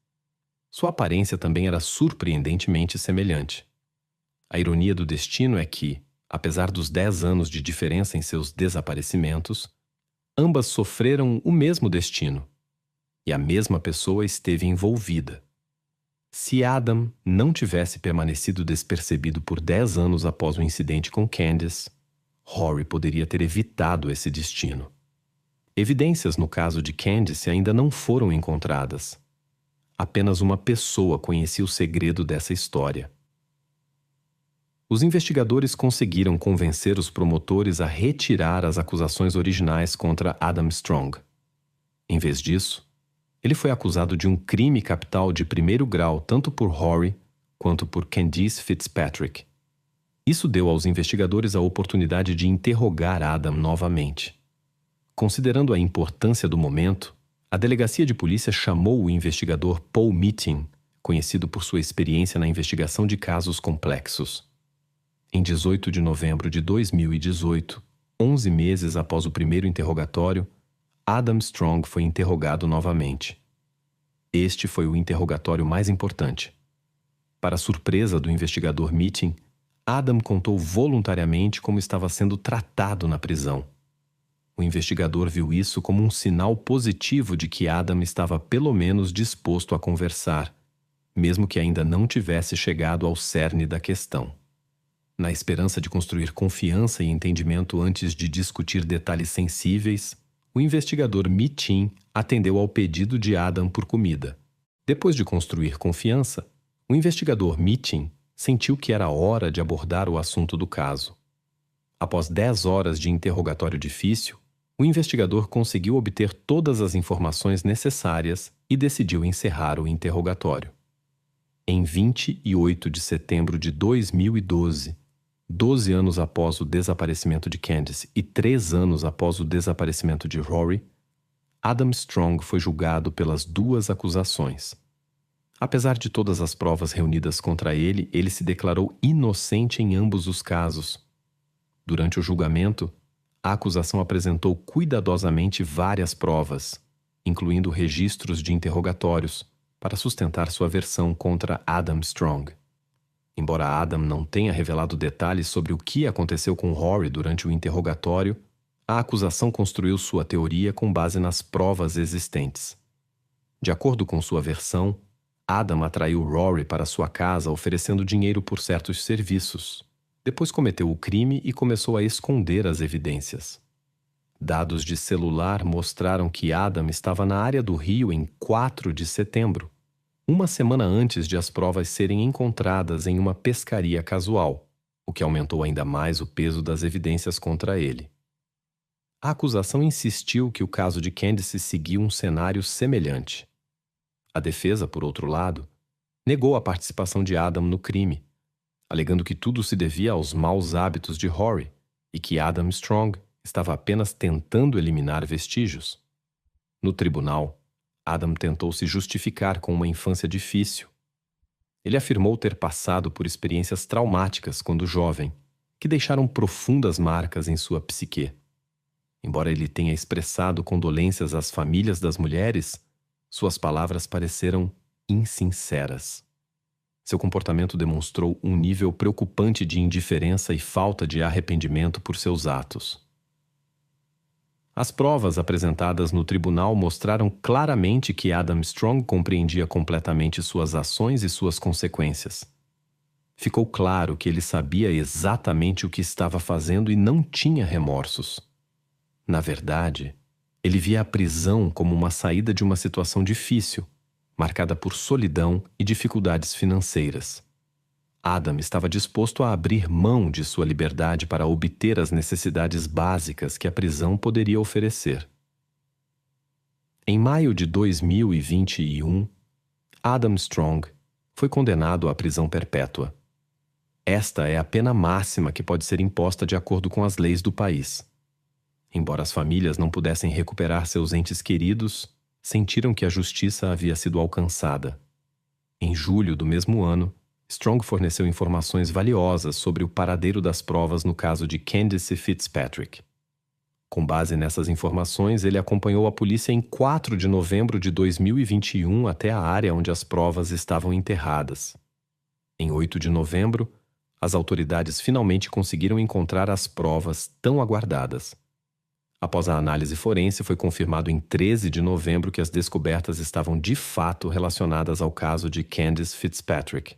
Speaker 1: Sua aparência também era surpreendentemente semelhante. A ironia do destino é que, apesar dos 10 anos de diferença em seus desaparecimentos, ambas sofreram o mesmo destino, e a mesma pessoa esteve envolvida. Se Adam não tivesse permanecido despercebido por 10 anos após o incidente com Candice, Rory poderia ter evitado esse destino. Evidências no caso de Candice ainda não foram encontradas. Apenas uma pessoa conhecia o segredo dessa história. Os investigadores conseguiram convencer os promotores a retirar as acusações originais contra Adam Strong. Em vez disso, ele foi acusado de um crime capital de primeiro grau tanto por Rory quanto por Candice Fitzpatrick. Isso deu aos investigadores a oportunidade de interrogar Adam novamente. Considerando a importância do momento, a delegacia de polícia chamou o investigador Paul Meeting, conhecido por sua experiência na investigação de casos complexos. Em 18 de novembro de 2018, 11 meses após o primeiro interrogatório, Adam Strong foi interrogado novamente. Este foi o interrogatório mais importante. Para surpresa do investigador Meeting, Adam contou voluntariamente como estava sendo tratado na prisão. O investigador viu isso como um sinal positivo de que Adam estava pelo menos disposto a conversar, mesmo que ainda não tivesse chegado ao cerne da questão. Na esperança de construir confiança e entendimento antes de discutir detalhes sensíveis, o investigador Meeting atendeu ao pedido de Adam por comida. Depois de construir confiança, o investigador Meeting sentiu que era hora de abordar o assunto do caso. Após 10 horas de interrogatório difícil, o investigador conseguiu obter todas as informações necessárias e decidiu encerrar o interrogatório. Em 28 de setembro de 2012, 12 anos após o desaparecimento de Candice e 3 anos após o desaparecimento de Rory, Adam Strong foi julgado pelas 2 acusações. Apesar de todas as provas reunidas contra ele, ele se declarou inocente em ambos os casos. Durante o julgamento, a acusação apresentou cuidadosamente várias provas, incluindo registros de interrogatórios, para sustentar sua versão contra Adam Strong. Embora Adam não tenha revelado detalhes sobre o que aconteceu com Rory durante o interrogatório, A acusação construiu sua teoria com base nas provas existentes. De acordo com sua versão, Adam atraiu Rory para sua casa oferecendo dinheiro por certos serviços. Depois cometeu o crime e começou a esconder as evidências. Dados de celular mostraram que Adam estava na área do rio em 4 de setembro, uma semana antes de as provas serem encontradas em uma pescaria casual, o que aumentou ainda mais o peso das evidências contra ele. A acusação insistiu que o caso de Candace seguia um cenário semelhante. A defesa, por outro lado, negou a participação de Adam no crime, alegando que tudo se devia aos maus hábitos de Rory e que Adam Strong estava apenas tentando eliminar vestígios. No tribunal, Adam tentou se justificar com uma infância difícil. Ele afirmou ter passado por experiências traumáticas quando jovem, que deixaram profundas marcas em sua psique. Embora ele tenha expressado condolências às famílias das mulheres, suas palavras pareceram insinceras. Seu comportamento demonstrou um nível preocupante de indiferença e falta de arrependimento por seus atos. As provas apresentadas no tribunal mostraram claramente que Adam Strong compreendia completamente suas ações e suas consequências. Ficou claro que ele sabia exatamente o que estava fazendo e não tinha remorsos. Na verdade, ele via a prisão como uma saída de uma situação difícil, marcada por solidão e dificuldades financeiras. Adam estava disposto a abrir mão de sua liberdade para obter as necessidades básicas que a prisão poderia oferecer. Em maio de 2021, Adam Strong foi condenado à prisão perpétua. Esta é a pena máxima que pode ser imposta de acordo com as leis do país. Embora as famílias não pudessem recuperar seus entes queridos, sentiram que a justiça havia sido alcançada. Em julho do mesmo ano, Strong forneceu informações valiosas sobre o paradeiro das provas no caso de Candace Fitzpatrick. Com base nessas informações, ele acompanhou a polícia em 4 de novembro de 2021 até a área onde as provas estavam enterradas. Em 8 de novembro, as autoridades finalmente conseguiram encontrar as provas tão aguardadas. Após a análise forense, foi confirmado em 13 de novembro que as descobertas estavam de fato relacionadas ao caso de Candace Fitzpatrick.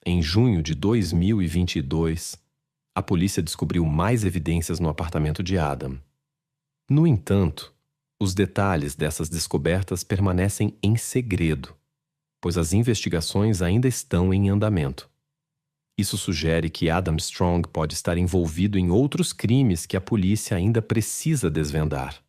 Speaker 1: Em junho de 2022, a polícia descobriu mais evidências no apartamento de Adam. No entanto, os detalhes dessas descobertas permanecem em segredo, pois as investigações ainda estão em andamento. Isso sugere que Adam Strong pode estar envolvido em outros crimes que a polícia ainda precisa desvendar.